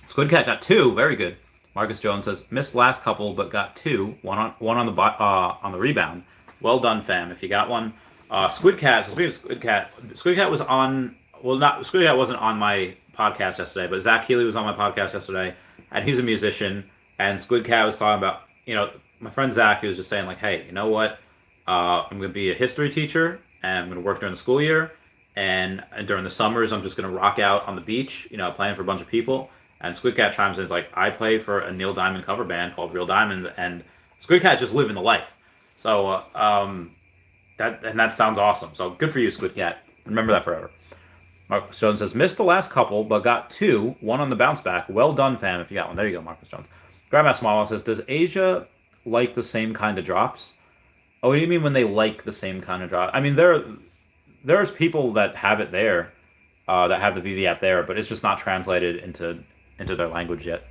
Squid Cat got 2, very good. Marcus Jones says missed last couple but got 2, one on the rebound. Well done, fam. If you got one, Squid Cat. So speaking of Squid Cat was on. Well, not Squid Cat wasn't on my podcast yesterday, but Zach Healy was on my podcast yesterday, and he's a musician. And Squid Cat was talking about, you know, my friend Zach, he was just saying, like, hey, you know what? I'm going to be a history teacher, and I'm going to work during the school year, and during the summers, I'm just going to rock out on the beach, you know, playing for a bunch of people. And Squid Cat chimes in, is like, I play for a Neil Diamond cover band called Real Diamond, and Squid Cat's just living the life. So that sounds awesome. So good for you, Squid Cat. Remember that forever. Marcus Jones says, missed the last couple, but got 2, 1 on the bounce back. Well done, fam, if you got one. There you go, Marcus Jones. Grandmaster Small says, does Asia like the same kind of drops? Oh, what do you mean when they like the same kind of drop? I mean, there's people that have it there, that have the VV app there, but it's just not translated into their language yet.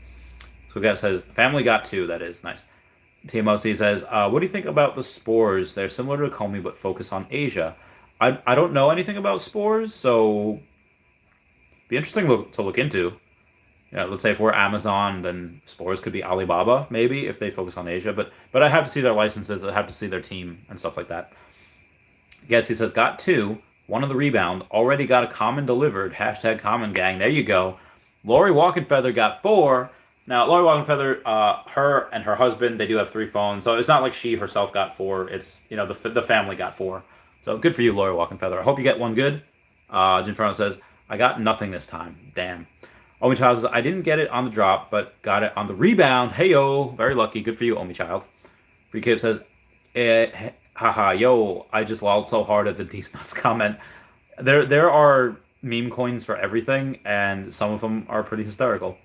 So guy says, family got 2, that is. Nice. TMOC says, what do you think about the spores? They're similar to Comey, but focus on Asia. I don't know anything about spores, so be interesting to look into. Let's say if we're Amazon, then spores could be Alibaba, maybe, if they focus on Asia. But I have to see their licenses, I have to see their team and stuff like that. Getsy says, got 2, 1 of the rebound, already got a common delivered, hashtag common gang, there you go. Lori Walkenfeather got 4. Now, Lori Walkenfeather, her and her husband, they do have 3 phones, so it's not like she herself got 4, it's, the family got 4. So good for you, Lori Walkenfeather. I hope you get one good. Ginferno says, I got nothing this time, damn. Omi Child says, I didn't get it on the drop, but got it on the rebound. Hey-yo, very lucky. Good for you, Omi Child. Free Kid says, haha, yo, I just lolled so hard at the D's Nuts comment. There are meme coins for everything, and some of them are pretty hysterical.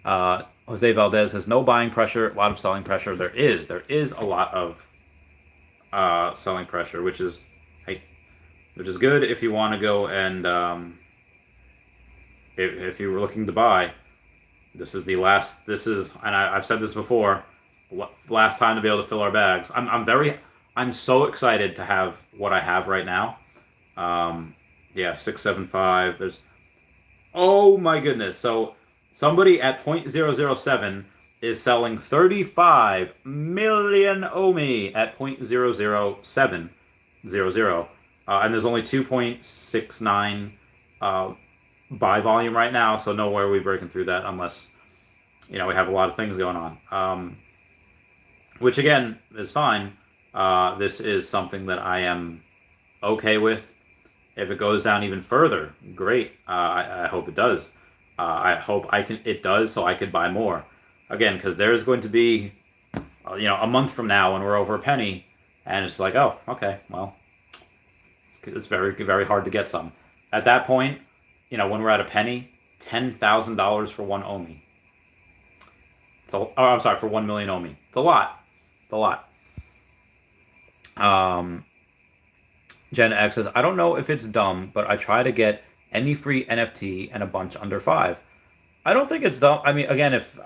Jose Valdez says, no buying pressure, a lot of selling pressure. There is a lot of selling pressure, which is good if you want to go and... If you were looking to buy, and I've said this before, last time to be able to fill our bags. I'm so excited to have what I have right now. 675. Oh my goodness. So somebody at 0.007 is selling 35 million OMI at 0.00700. And there's only 2.69 buy volume right now, so nowhere we breaking through that unless we have a lot of things going on, which again is fine. This is something that I am okay with. If it goes down even further, great. I hope it does. I hope it does, so I could buy more again, because there's going to be a month from now when we're over a penny, and it's like, oh, okay, well, it's very, very hard to get some at that point. When we're at a penny, $10,000 for 1 OMI. For 1 million OMI. It's a lot. Jen X says, I don't know if it's dumb, but I try to get any free NFT and a bunch under 5. I don't think it's dumb. I mean, again, if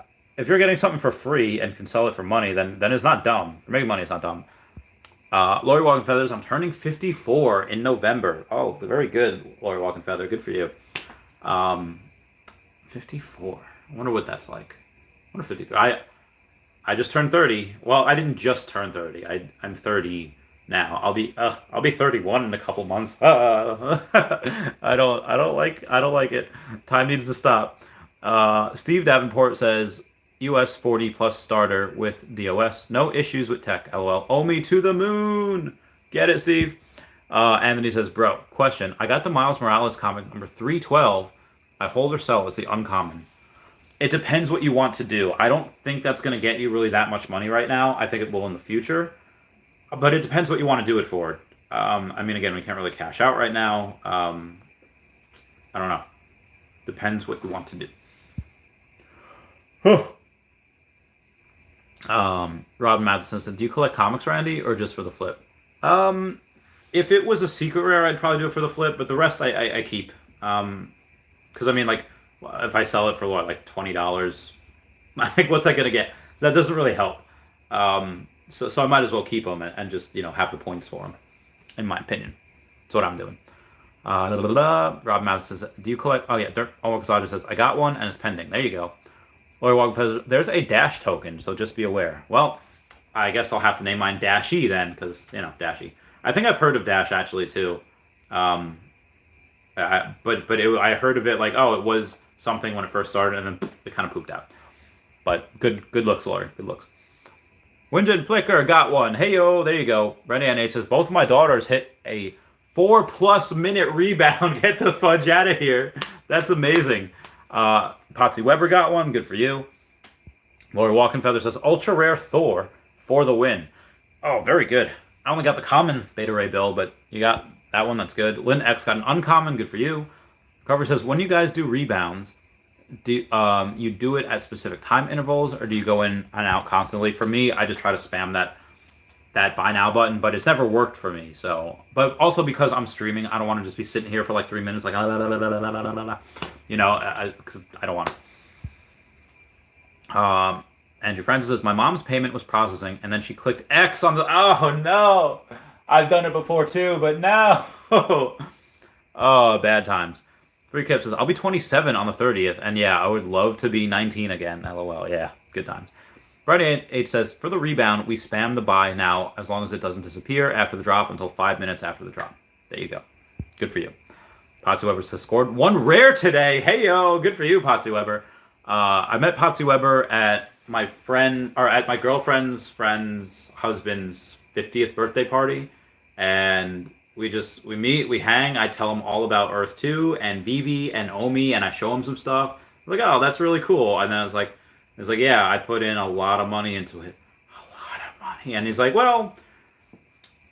you're getting something for free and can sell it for money, then it's not dumb. For making money, it's not dumb. Lori Walkenfeathers, I'm turning 54 in November. Oh, very good, Lori Walkenfeather. Good for you. 54. I wonder what that's like. I wonder 53. I just turned 30. Well, I didn't just turn 30. I'm 30 now. I'll be 31 in a couple months. I don't like it. Time needs to stop. Steve Davenport says, US 40 plus starter with DOS. No issues with tech. LOL. OMI to the moon. Get it, Steve? Anthony says, bro, question. I got the Miles Morales comic number 312. I hold or sell as the uncommon. It depends what you want to do. I don't think that's going to get you really that much money right now. I think it will in the future. But it depends what you want to do it for. I mean, again, we can't really cash out right now. I don't know. Depends what you want to do. Rob Matheson said, do you collect comics, Randy, or just for the flip? If it was a secret rare, I'd probably do it for the flip, but the rest I keep. Because, I mean, like, if I sell it for, what, like $20, like, what's that going to get? So that doesn't really help. So I might as well keep them and just, have the points for them, in my opinion. That's what I'm doing. Rob Matheson says, do you collect... Oh, yeah, Dirk Almakazaja says, I got one, and it's pending. There you go. Lori Walker says, there's a Dash token, so just be aware. Well, I guess I'll have to name mine Dashy then, because, Dashy. I think I've heard of Dash, actually, too. I heard of it like, oh, it was something when it first started, and then it kind of pooped out. But good looks, Lori. Good looks. Windjin Flicker got one. Hey-yo, there you go. Rennie NH says, both of my daughters hit a 4+ minute rebound. Get the fudge out of here. That's amazing. Potsy Weber got one. Good for you. Lori Walkenfeather says, ultra rare Thor for the win. Oh, very good. I only got the common Beta Ray Bill, but you got that one. That's good. Lynn X got an uncommon. Good for you. Carver says, when you guys do rebounds, do you do it at specific time intervals, or do you go in and out constantly? For me, I just try to spam that buy now button, but it's never worked for me. So, but also because I'm streaming, I don't want to just be sitting here for like 3 minutes, like because I don't want to. Andrew Francis says, my mom's payment was processing, and then she clicked X on the. Oh no, I've done it before too, but no. Oh, bad times. 3Kip says, I'll be 27 on the 30th, and yeah, I would love to be 19 again. LOL. Yeah, good times. Friday 8 says, for the rebound, we spam the buy now as long as it doesn't disappear after the drop until 5 minutes after the drop. There you go. Good for you. Potsy Weber says, scored one rare today. Hey, yo. Good for you, Potsy Weber. I met Potsy Weber at my girlfriend's friend's husband's 50th birthday party, and we meet, we hang. I tell him all about Earth 2 and Veve and Omi, and I show him some stuff. I'm like, oh, that's really cool. And then I was like, yeah, I put in a lot of money into it. A lot of money. And he's like, well,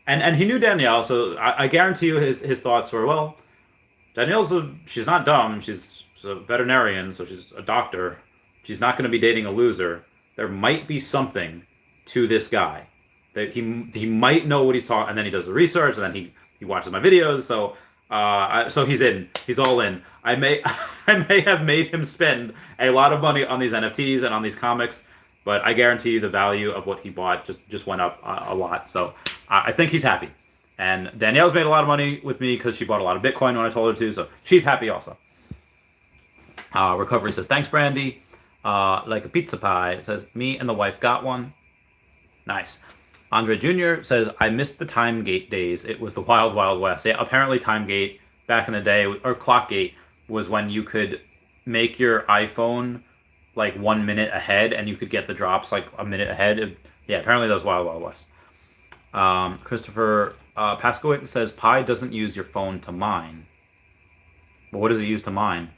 and he knew Danielle, so I guarantee you his thoughts were, well, she's not dumb. She's a veterinarian, so she's a doctor. She's not going to be dating a loser. There might be something to this guy. That he might know what he's talking, and then he does the research, and then he watches my videos, so he's in. He's all in. I may have made him spend a lot of money on these NFTs and on these comics, but I guarantee you the value of what he bought just went up a lot. So I think he's happy. And Danielle's made a lot of money with me because she bought a lot of Bitcoin when I told her to, so she's happy also. Recovery says, thanks, Brandy. Like a pizza pie. It says, me and the wife got one. Nice. Andre Jr. says, I missed the Timegate days. It was the wild, wild west. Yeah, apparently Timegate back in the day, or Clockgate, was when you could make your iPhone like 1 minute ahead and you could get the drops like a minute ahead. Yeah, apparently that was wild, wild west. Christopher Paskowitz says, Pi doesn't use your phone to mine. But what does it use to mine?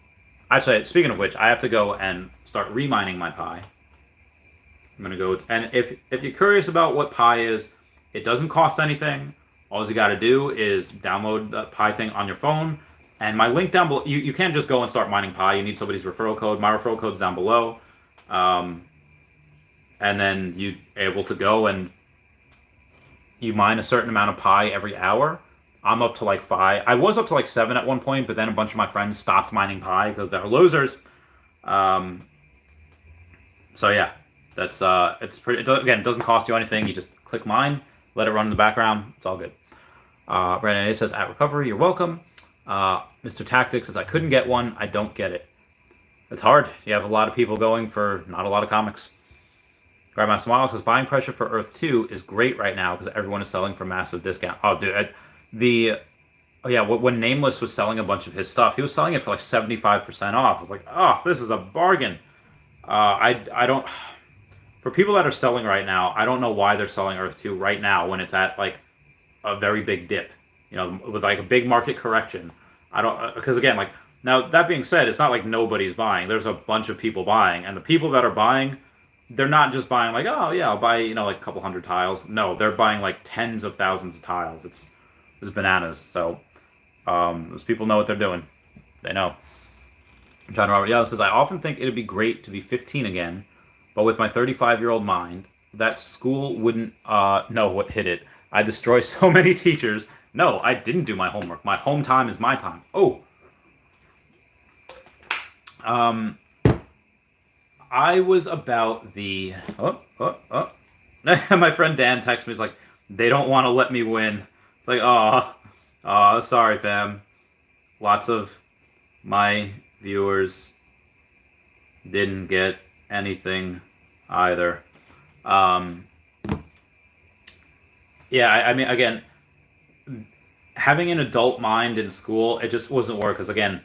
Actually, speaking of which, I have to go and start remining my Pi. I'm going to go, and if you're curious about what Pi is, it doesn't cost anything. All you got to do is download the Pi thing on your phone, and my link down below, you can't just go and start mining Pi. You need somebody's referral code. My referral code's down below. And then you're able to go and you mine a certain amount of Pi every hour. I'm up to like 5. I was up to like 7 at one point, but then a bunch of my friends stopped mining Pi because they're losers. So yeah. That's it's pretty. Again, it doesn't cost you anything. You just click mine, let it run in the background. It's all good. Brandon A says, at recovery, you're welcome. Mr. Tactics says, I couldn't get one. I don't get it. It's hard. You have a lot of people going for not a lot of comics. Grandma Smile says, buying pressure for Earth 2 is great right now because everyone is selling for massive discount. Oh, dude, when Nameless was selling a bunch of his stuff, he was selling it for like 75% off. I was like, oh, this is a bargain. I don't. For people that are selling right now, I don't know why they're selling Earth 2 right now when it's at like a very big dip, with like a big market correction. I don't, because again, like, now that being said, it's not like nobody's buying. There's a bunch of people buying, and the people that are buying, they're not just buying like, oh yeah, I'll buy, like a couple hundred tiles. No, they're buying like tens of thousands of tiles. It's bananas. So those people know what they're doing. They know. John Robert Yellow says, I often think it'd be great to be 15 again, but with my 35-year-old mind, that school wouldn't know what hit it. I destroy so many teachers. No, I didn't do my homework. My home time is my time. Oh. I was about the... My friend Dan texted me. He's like, they don't want to let me win. It's like, oh, sorry, fam. Lots of my viewers didn't get anything either. Yeah, I mean, again, having an adult mind in school, it just wasn't work. Because again,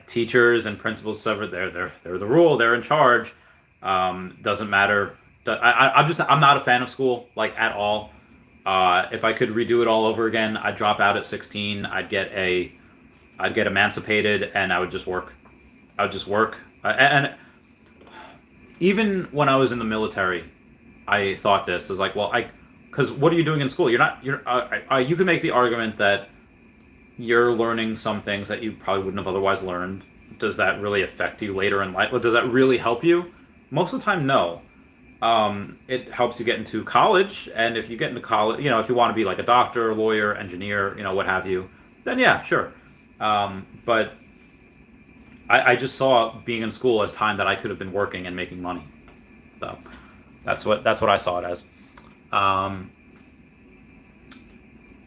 teachers and principals, they're the rule. They're in charge. Doesn't matter. I'm not a fan of school, like, at all. If I could redo it all over again, I'd drop out at 16. I'd get emancipated, and I would just work. And even when I was in the military, I thought this. I was like, well, because what are you doing in school? You can make the argument that you're learning some things that you probably wouldn't have otherwise learned. Does that really affect you later in life? Does that really help you? Most of the time, no. It helps you get into college, and if you get into college, if you want to be like a doctor, lawyer, engineer, what have you, then yeah, sure. But I just saw being in school as time that I could have been working and making money. So that's what I saw it as.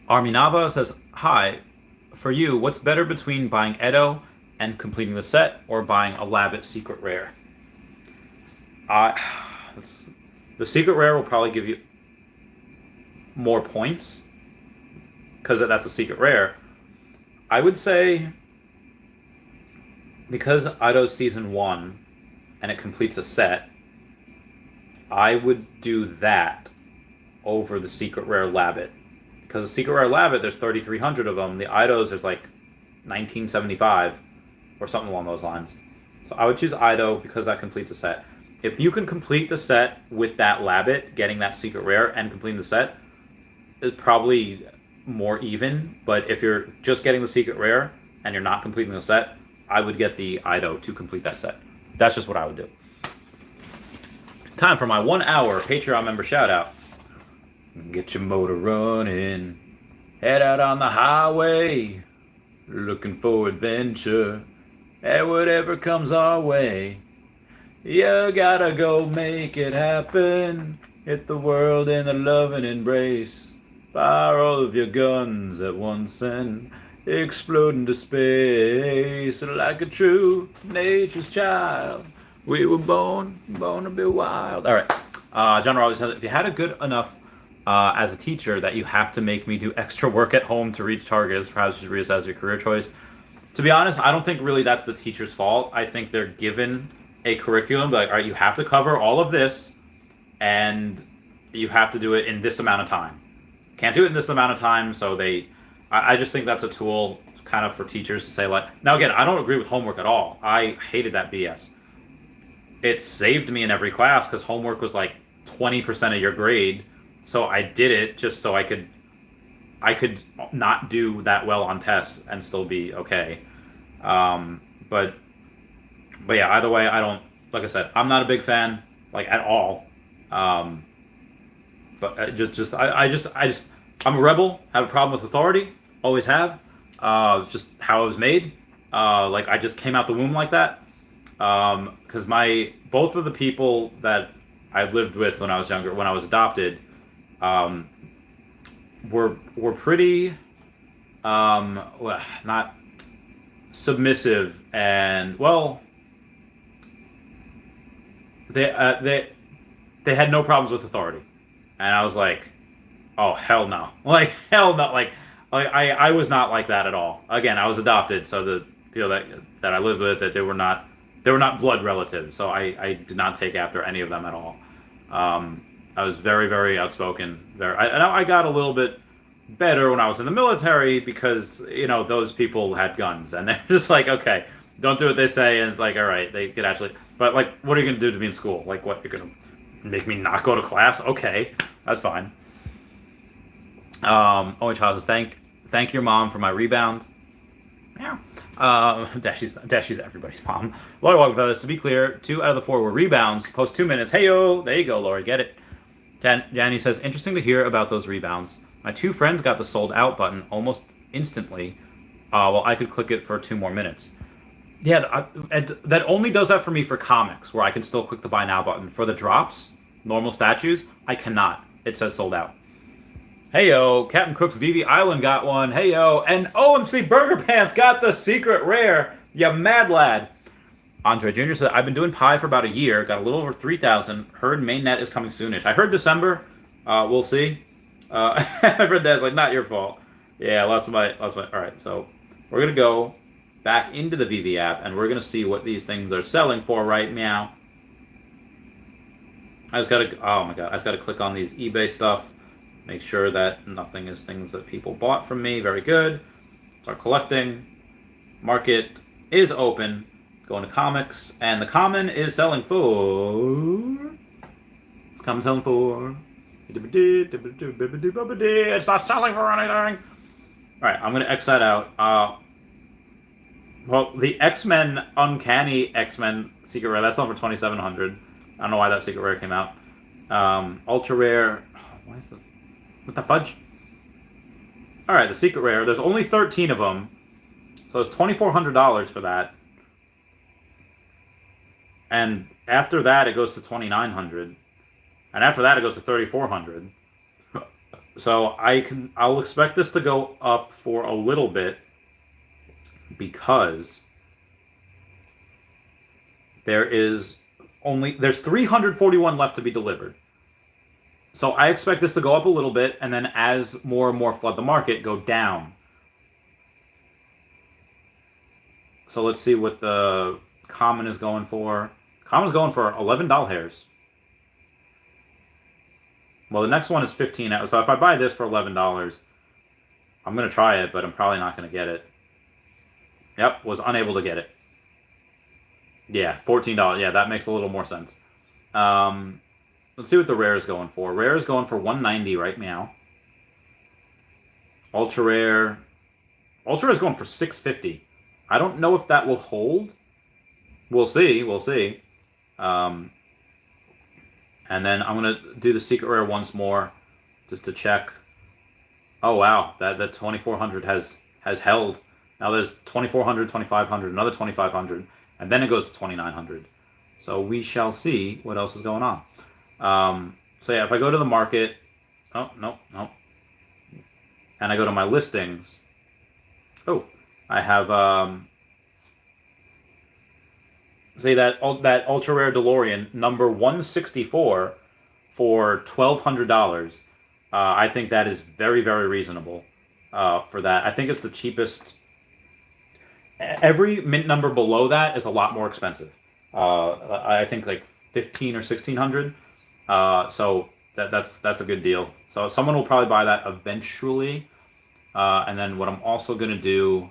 Arminava says, "Hi, for you, what's better between buying Edo and completing the set, or buying a Labbit secret rare?" The secret rare will probably give you more points because that's a secret rare. I would say, because Ido's season 1 and it completes a set, I would do that over the secret rare Labbit. Because the secret rare Labbit, there's 3,300 of them. The Idos, there's like 1975 or something along those lines. So I would choose Ido because that completes a set. If you can complete the set with that Labbit, getting that secret rare and completing the set, it's probably more even. But if you're just getting the secret rare and you're not completing the set, I would get the Ido to complete that set. That's just what I would do. Time for my 1 hour Patreon member shout out. Get your motor running, head out on the highway, looking for adventure, and whatever comes our way. You gotta go make it happen, hit the world in a loving embrace, fire all of your guns at once and explode into space like a true nature's child. We were born to be wild. All right. John always says, if you had a good enough as a teacher that you have to make me do extra work at home to reach targets, perhaps you should reassess your career choice. To be honest, I don't think really that's the teacher's fault. I think they're given a curriculum, like, all right, you have to cover all of this, and you have to do it in this amount of time. Can't do it in this amount of time, so I just think that's a tool kind of for teachers to say, like, now again, I don't agree with homework at all. I hated that BS. It saved me in every class because homework was like 20% of your grade, so I did it just so I could not do that well on tests and still be okay. But yeah, either way, I don't, like I said, I'm not a big fan, like, at all. But I'm a rebel, have a problem with authority, always have. It's just how I was made. Like, I just came out the womb like that. Because both of the people that I lived with when I was younger, when I was adopted, were pretty, not submissive, and, well, they had no problems with authority, and I was like, oh, hell no, like, hell no, like I was not like that at all. Again, I was adopted, so the people that I lived with, that they were not blood relatives, so I did not take after any of them at all. I was very, very outspoken. I got a little bit better when I was in the military because, those people had guns, and they're just like, okay, don't do what they say, and it's like, all right, they could actually, but, like, what are you going to do to me in school? Like, what, you're going to make me not go to class? Okay, that's fine. Only child says, thank your mom for my rebound. Meow. Dashy's everybody's mom. Lori Walker Brothers, to be clear, 2 out of the 4 were rebounds. Post 2 minutes. Hey yo, there you go, Lori, get it. Danny says, interesting to hear about those rebounds. My 2 friends got the sold out button almost instantly, while I could click it for 2 more minutes. Yeah, that only does that for me for comics, where I can still click the buy now button. For the drops, normal statues, I cannot. It says sold out. Hey yo, Captain Crook's Veve Island got one. Hey yo, and OMC Burger Pants got the secret rare. You mad lad. Andre Jr. said, I've been doing Pi for about a year. Got a little over 3,000. Heard mainnet is coming soonish. I heard December. We'll see. My friend Dad's like, not your fault. Yeah, lots of my. All right, so we're gonna go back into the Veve app and we're gonna see what these things are selling for right now. I just gotta click on these eBay stuff. Make sure that nothing is things that people bought from me. Very good. Start collecting. Market is open. Go into comics. And the common is selling for... It's common selling for... It's not selling for anything. All right, I'm gonna X that out. Well, the X-Men Uncanny X-Men Secret Rare, that's not for 2,700. I don't know why that Secret Rare came out. Ultra Rare. Why is the what the fudge? All right, the Secret Rare. There's only 13 of them, so it's $2,400 for that. And after that, it goes to 2,900, and after that, it goes to 3,400. So I'll expect this to go up for a little bit because there's 341 left to be delivered. So I expect this to go up a little bit, and then as more and more flood the market, go down. So let's see what the common is going for. Common's going for 11 doll hairs. Well, the next one is 15. So if I buy this for $11, I'm going to try it, but I'm probably not going to get it. Yep, was unable to get it. Yeah, $14. Yeah, that makes a little more sense. Let's see what the rare is going for. Rare is going for 190 right now. Ultra rare. Ultra rare is going for 650. I don't know if that will hold. We'll see. We'll see. And then I'm gonna do the secret rare once more, just to check. Oh wow, that 2,400 has held. Now there's 2,400, 2,500, another 2,500, and then it goes to 2,900. So we shall see what else is going on. So yeah, if I go to the market, oh no, and I go to my listings. Oh, I have say that ultra rare DeLorean number 164 for $1,200. I think that is very, very reasonable for that. I think it's the cheapest. Every mint number below that is a lot more expensive. I think like 15 or 1,600. So that's a good deal. So someone will probably buy that eventually. And then what I'm also gonna do,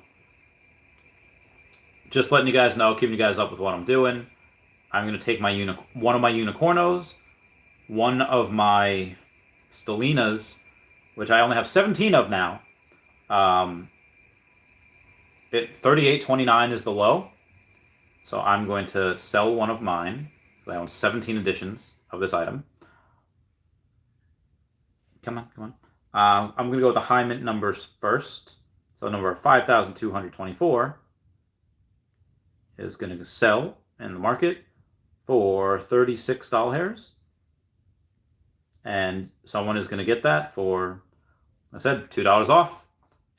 just letting you guys know, keeping you guys up with what I'm doing. I'm gonna take my one of my unicornos, one of my Stelinas, which I only have 17 of now. 38.29 is the low, so I'm going to sell one of mine. I own 17 editions of this item. Come on. I'm going to go with the high mint numbers first. So number 5,224 is going to sell in the market for $36 hairs. And someone is going to get that for, like I said, $2 off.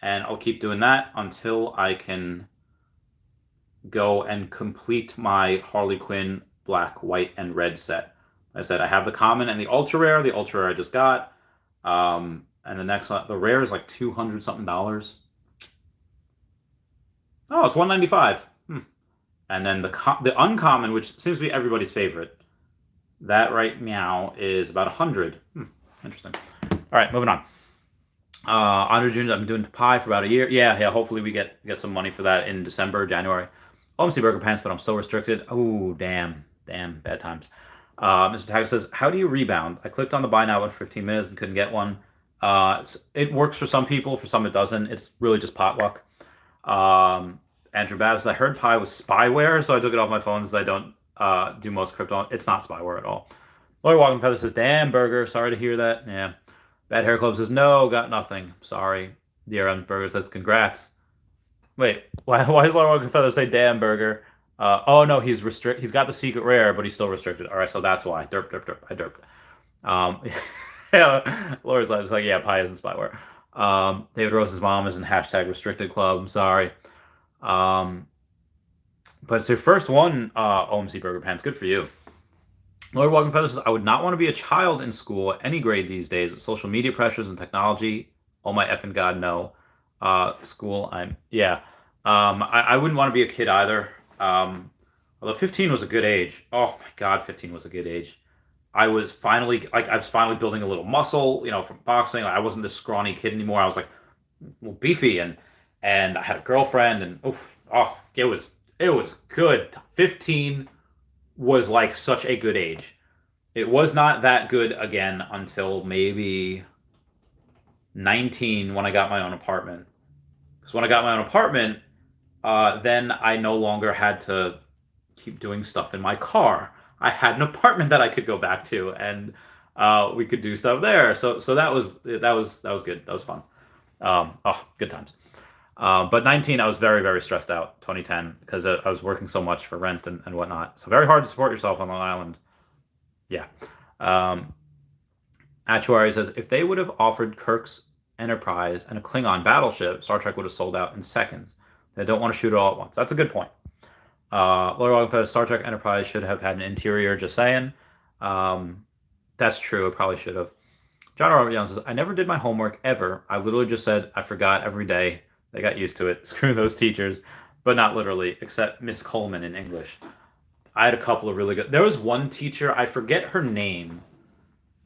And I'll keep doing that until I can go and complete my Harley Quinn black, white, and red set. Like I said, I have the common and the ultra rare. The ultra rare I just got. And the next one, the rare is like $200 something. Oh, it's $195. And then the uncommon, which seems to be everybody's favorite, that right now is about $100. Interesting. All right, moving on. Honor June, I've been doing pie for about a year. Yeah. Hopefully we get some money for that in December, January. OMC Burger Pants, but I'm so restricted. Oh, damn, bad times. Mr. Tag says, how do you rebound? I clicked on the buy now in 15 minutes and couldn't get one. It works for some people, for some it doesn't. It's really just potluck. Andrew Babs, I heard pie was spyware, so I took it off my phone since I don't do most crypto. It's not spyware at all. Lawyer Walking Feather says, damn, Burger, sorry to hear that. Yeah. Bad Hair Club says, no, got nothing. Sorry. DRM Burger says, congrats. Wait, why does Lawyer Walking Feather say, damn, Burger? Oh, no, he's got the secret rare, but he's still restricted. All right, so that's why. Derp. I derped. Yeah, Laura's just like, yeah, pie isn't spyware. David Rose's mom is in hashtag restricted club. I'm sorry. But it's your first one, OMC Burger Pants. Good for you. Lord Walking Feather says, I would not want to be a child in school at any grade these days. Social media pressures and technology. Oh my effing God, no. School, I wouldn't want to be a kid either. Although 15 was a good age. Oh my God, 15 was a good age. I was finally building a little muscle, from boxing. I wasn't this scrawny kid anymore. I was like a little beefy, and I had a girlfriend, and it was good. 15 was like such a good age. It was not that good again until maybe 19 when I got my own apartment. Because when I got my own apartment, then I no longer had to keep doing stuff in my car. I had an apartment that I could go back to, and we could do stuff there. So that was good. That was fun. Good times. But 19, I was very, very stressed out. 2010, because I was working so much for rent and whatnot. So very hard to support yourself on Long Island. Yeah. Actuary says, if they would have offered Kirk's Enterprise and a Klingon battleship, Star Trek would have sold out in seconds. They don't want to shoot it all at once. That's a good point. Laura says, Star Trek Enterprise should have had an interior, just saying. That's true. It probably should have. John Robert Young says, I never did my homework ever. I literally just said I forgot every day. They got used to it. Screw those teachers. But not literally, except Miss Coleman in English. I had a couple of really good. There was one teacher, I forget her name.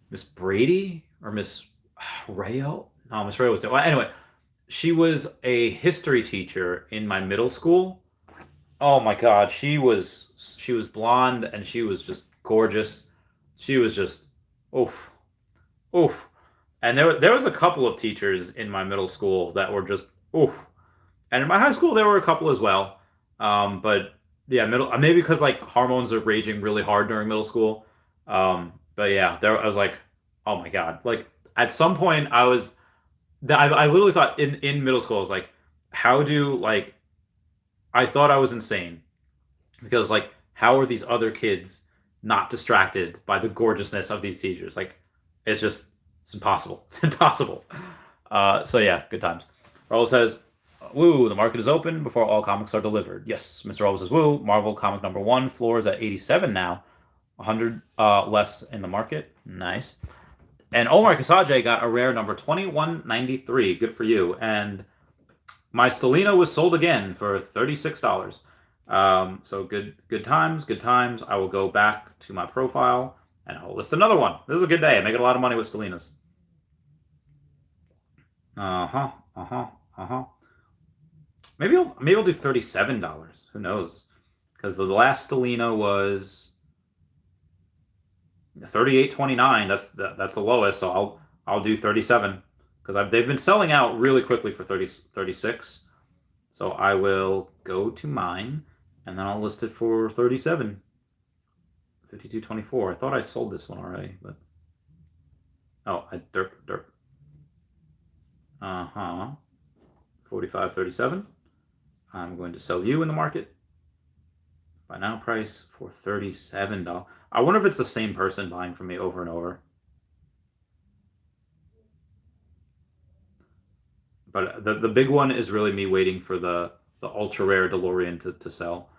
Miss Brady or Miss Rayo? No, Miss Rayo was there. Well, anyway, she was a history teacher in my middle school. Oh my God, she was blonde and she was just gorgeous. She was just oof, oof. And there was a couple of teachers in my middle school that were just oof. And in my high school there were a couple as well. But yeah, maybe because like hormones are raging really hard during middle school. But yeah, I was like, oh my God. Like at some point I literally thought in middle school, I was like, I thought I was insane. Because like, how are these other kids not distracted by the gorgeousness of these teachers? Like, it's impossible. It's impossible. So yeah, good times. Raul says, woo, the market is open before all comics are delivered. Yes, Mr. Raul says, woo, Marvel comic number 1 floors at 87 now. 100 less in the market. Nice. And Omar Kasaje got a rare number 2193. Good for you. And my Stelina was sold again for $36. So good times. I will go back to my profile and I'll list another one. This is a good day. I'm making a lot of money with Stelinas. Maybe I'll do $37. Who knows? Because the last Stelina was $38.29. That's the lowest. So I'll do 37 because they've been selling out really quickly for 36. So I will go to mine and then I'll list it for 37. 52.24. I thought I sold this one already, but derp. 45.37. I'm going to sell you in the market. Buy now price for $37. I wonder if it's the same person buying from me over and over. But the big one is really me waiting for the ultra rare DeLorean to sell.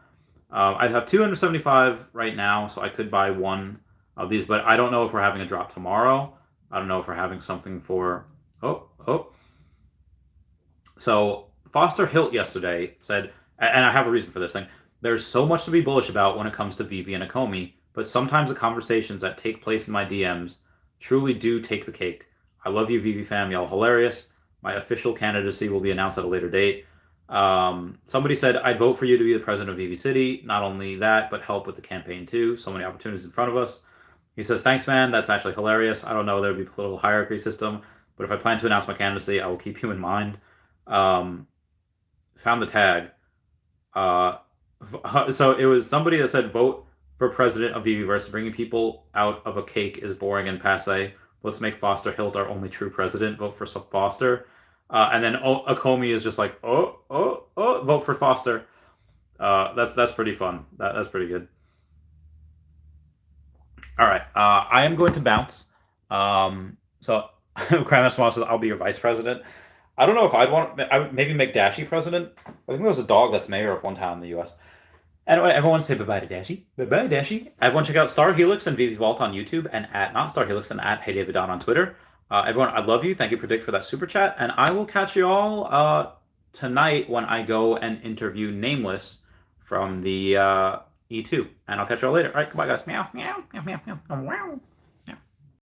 I have 275 right now, so I could buy one of these, but I don't know if we're having a drop tomorrow. I don't know if we're having something for So Foster Hilt yesterday said, and I have a reason for this thing, there's so much to be bullish about when it comes to Veve and Akomi, but sometimes the conversations that take place in my DMs truly do take the cake. I love you, Veve fam. Y'all hilarious. My official candidacy will be announced at a later date. Somebody said, I'd vote for you to be the president of Veve City. Not only that, but help with the campaign too. So many opportunities in front of us. He says, thanks, man. That's actually hilarious. I don't know there would be a political hierarchy system, but if I plan to announce my candidacy, I will keep you in mind. Found the tag. So it was somebody that said, vote for president of Veveverse. Bringing people out of a cake is boring and passe. Let's make Foster Hilt our only true president. Vote for Foster. And then Akomi is just like, vote for Foster. That's pretty fun. That's pretty good. All right. I am going to bounce. So Kramer Small says, I'll be your vice president. I don't know if I would maybe make Dashi president. I think there was a dog that's mayor of one town in the U.S. Anyway, everyone say bye-bye to Dashi. Bye-bye, Dashi. Everyone check out Star Helix and Veve Vault on YouTube and at Not Star Helix and at Hey David Don on Twitter. Everyone, I love you. Thank you, Predict, for that super chat. And I will catch you all tonight when I go and interview Nameless from the E2. And I'll catch you all later. All right, goodbye, guys. Meow, meow, meow, meow, meow. Wow.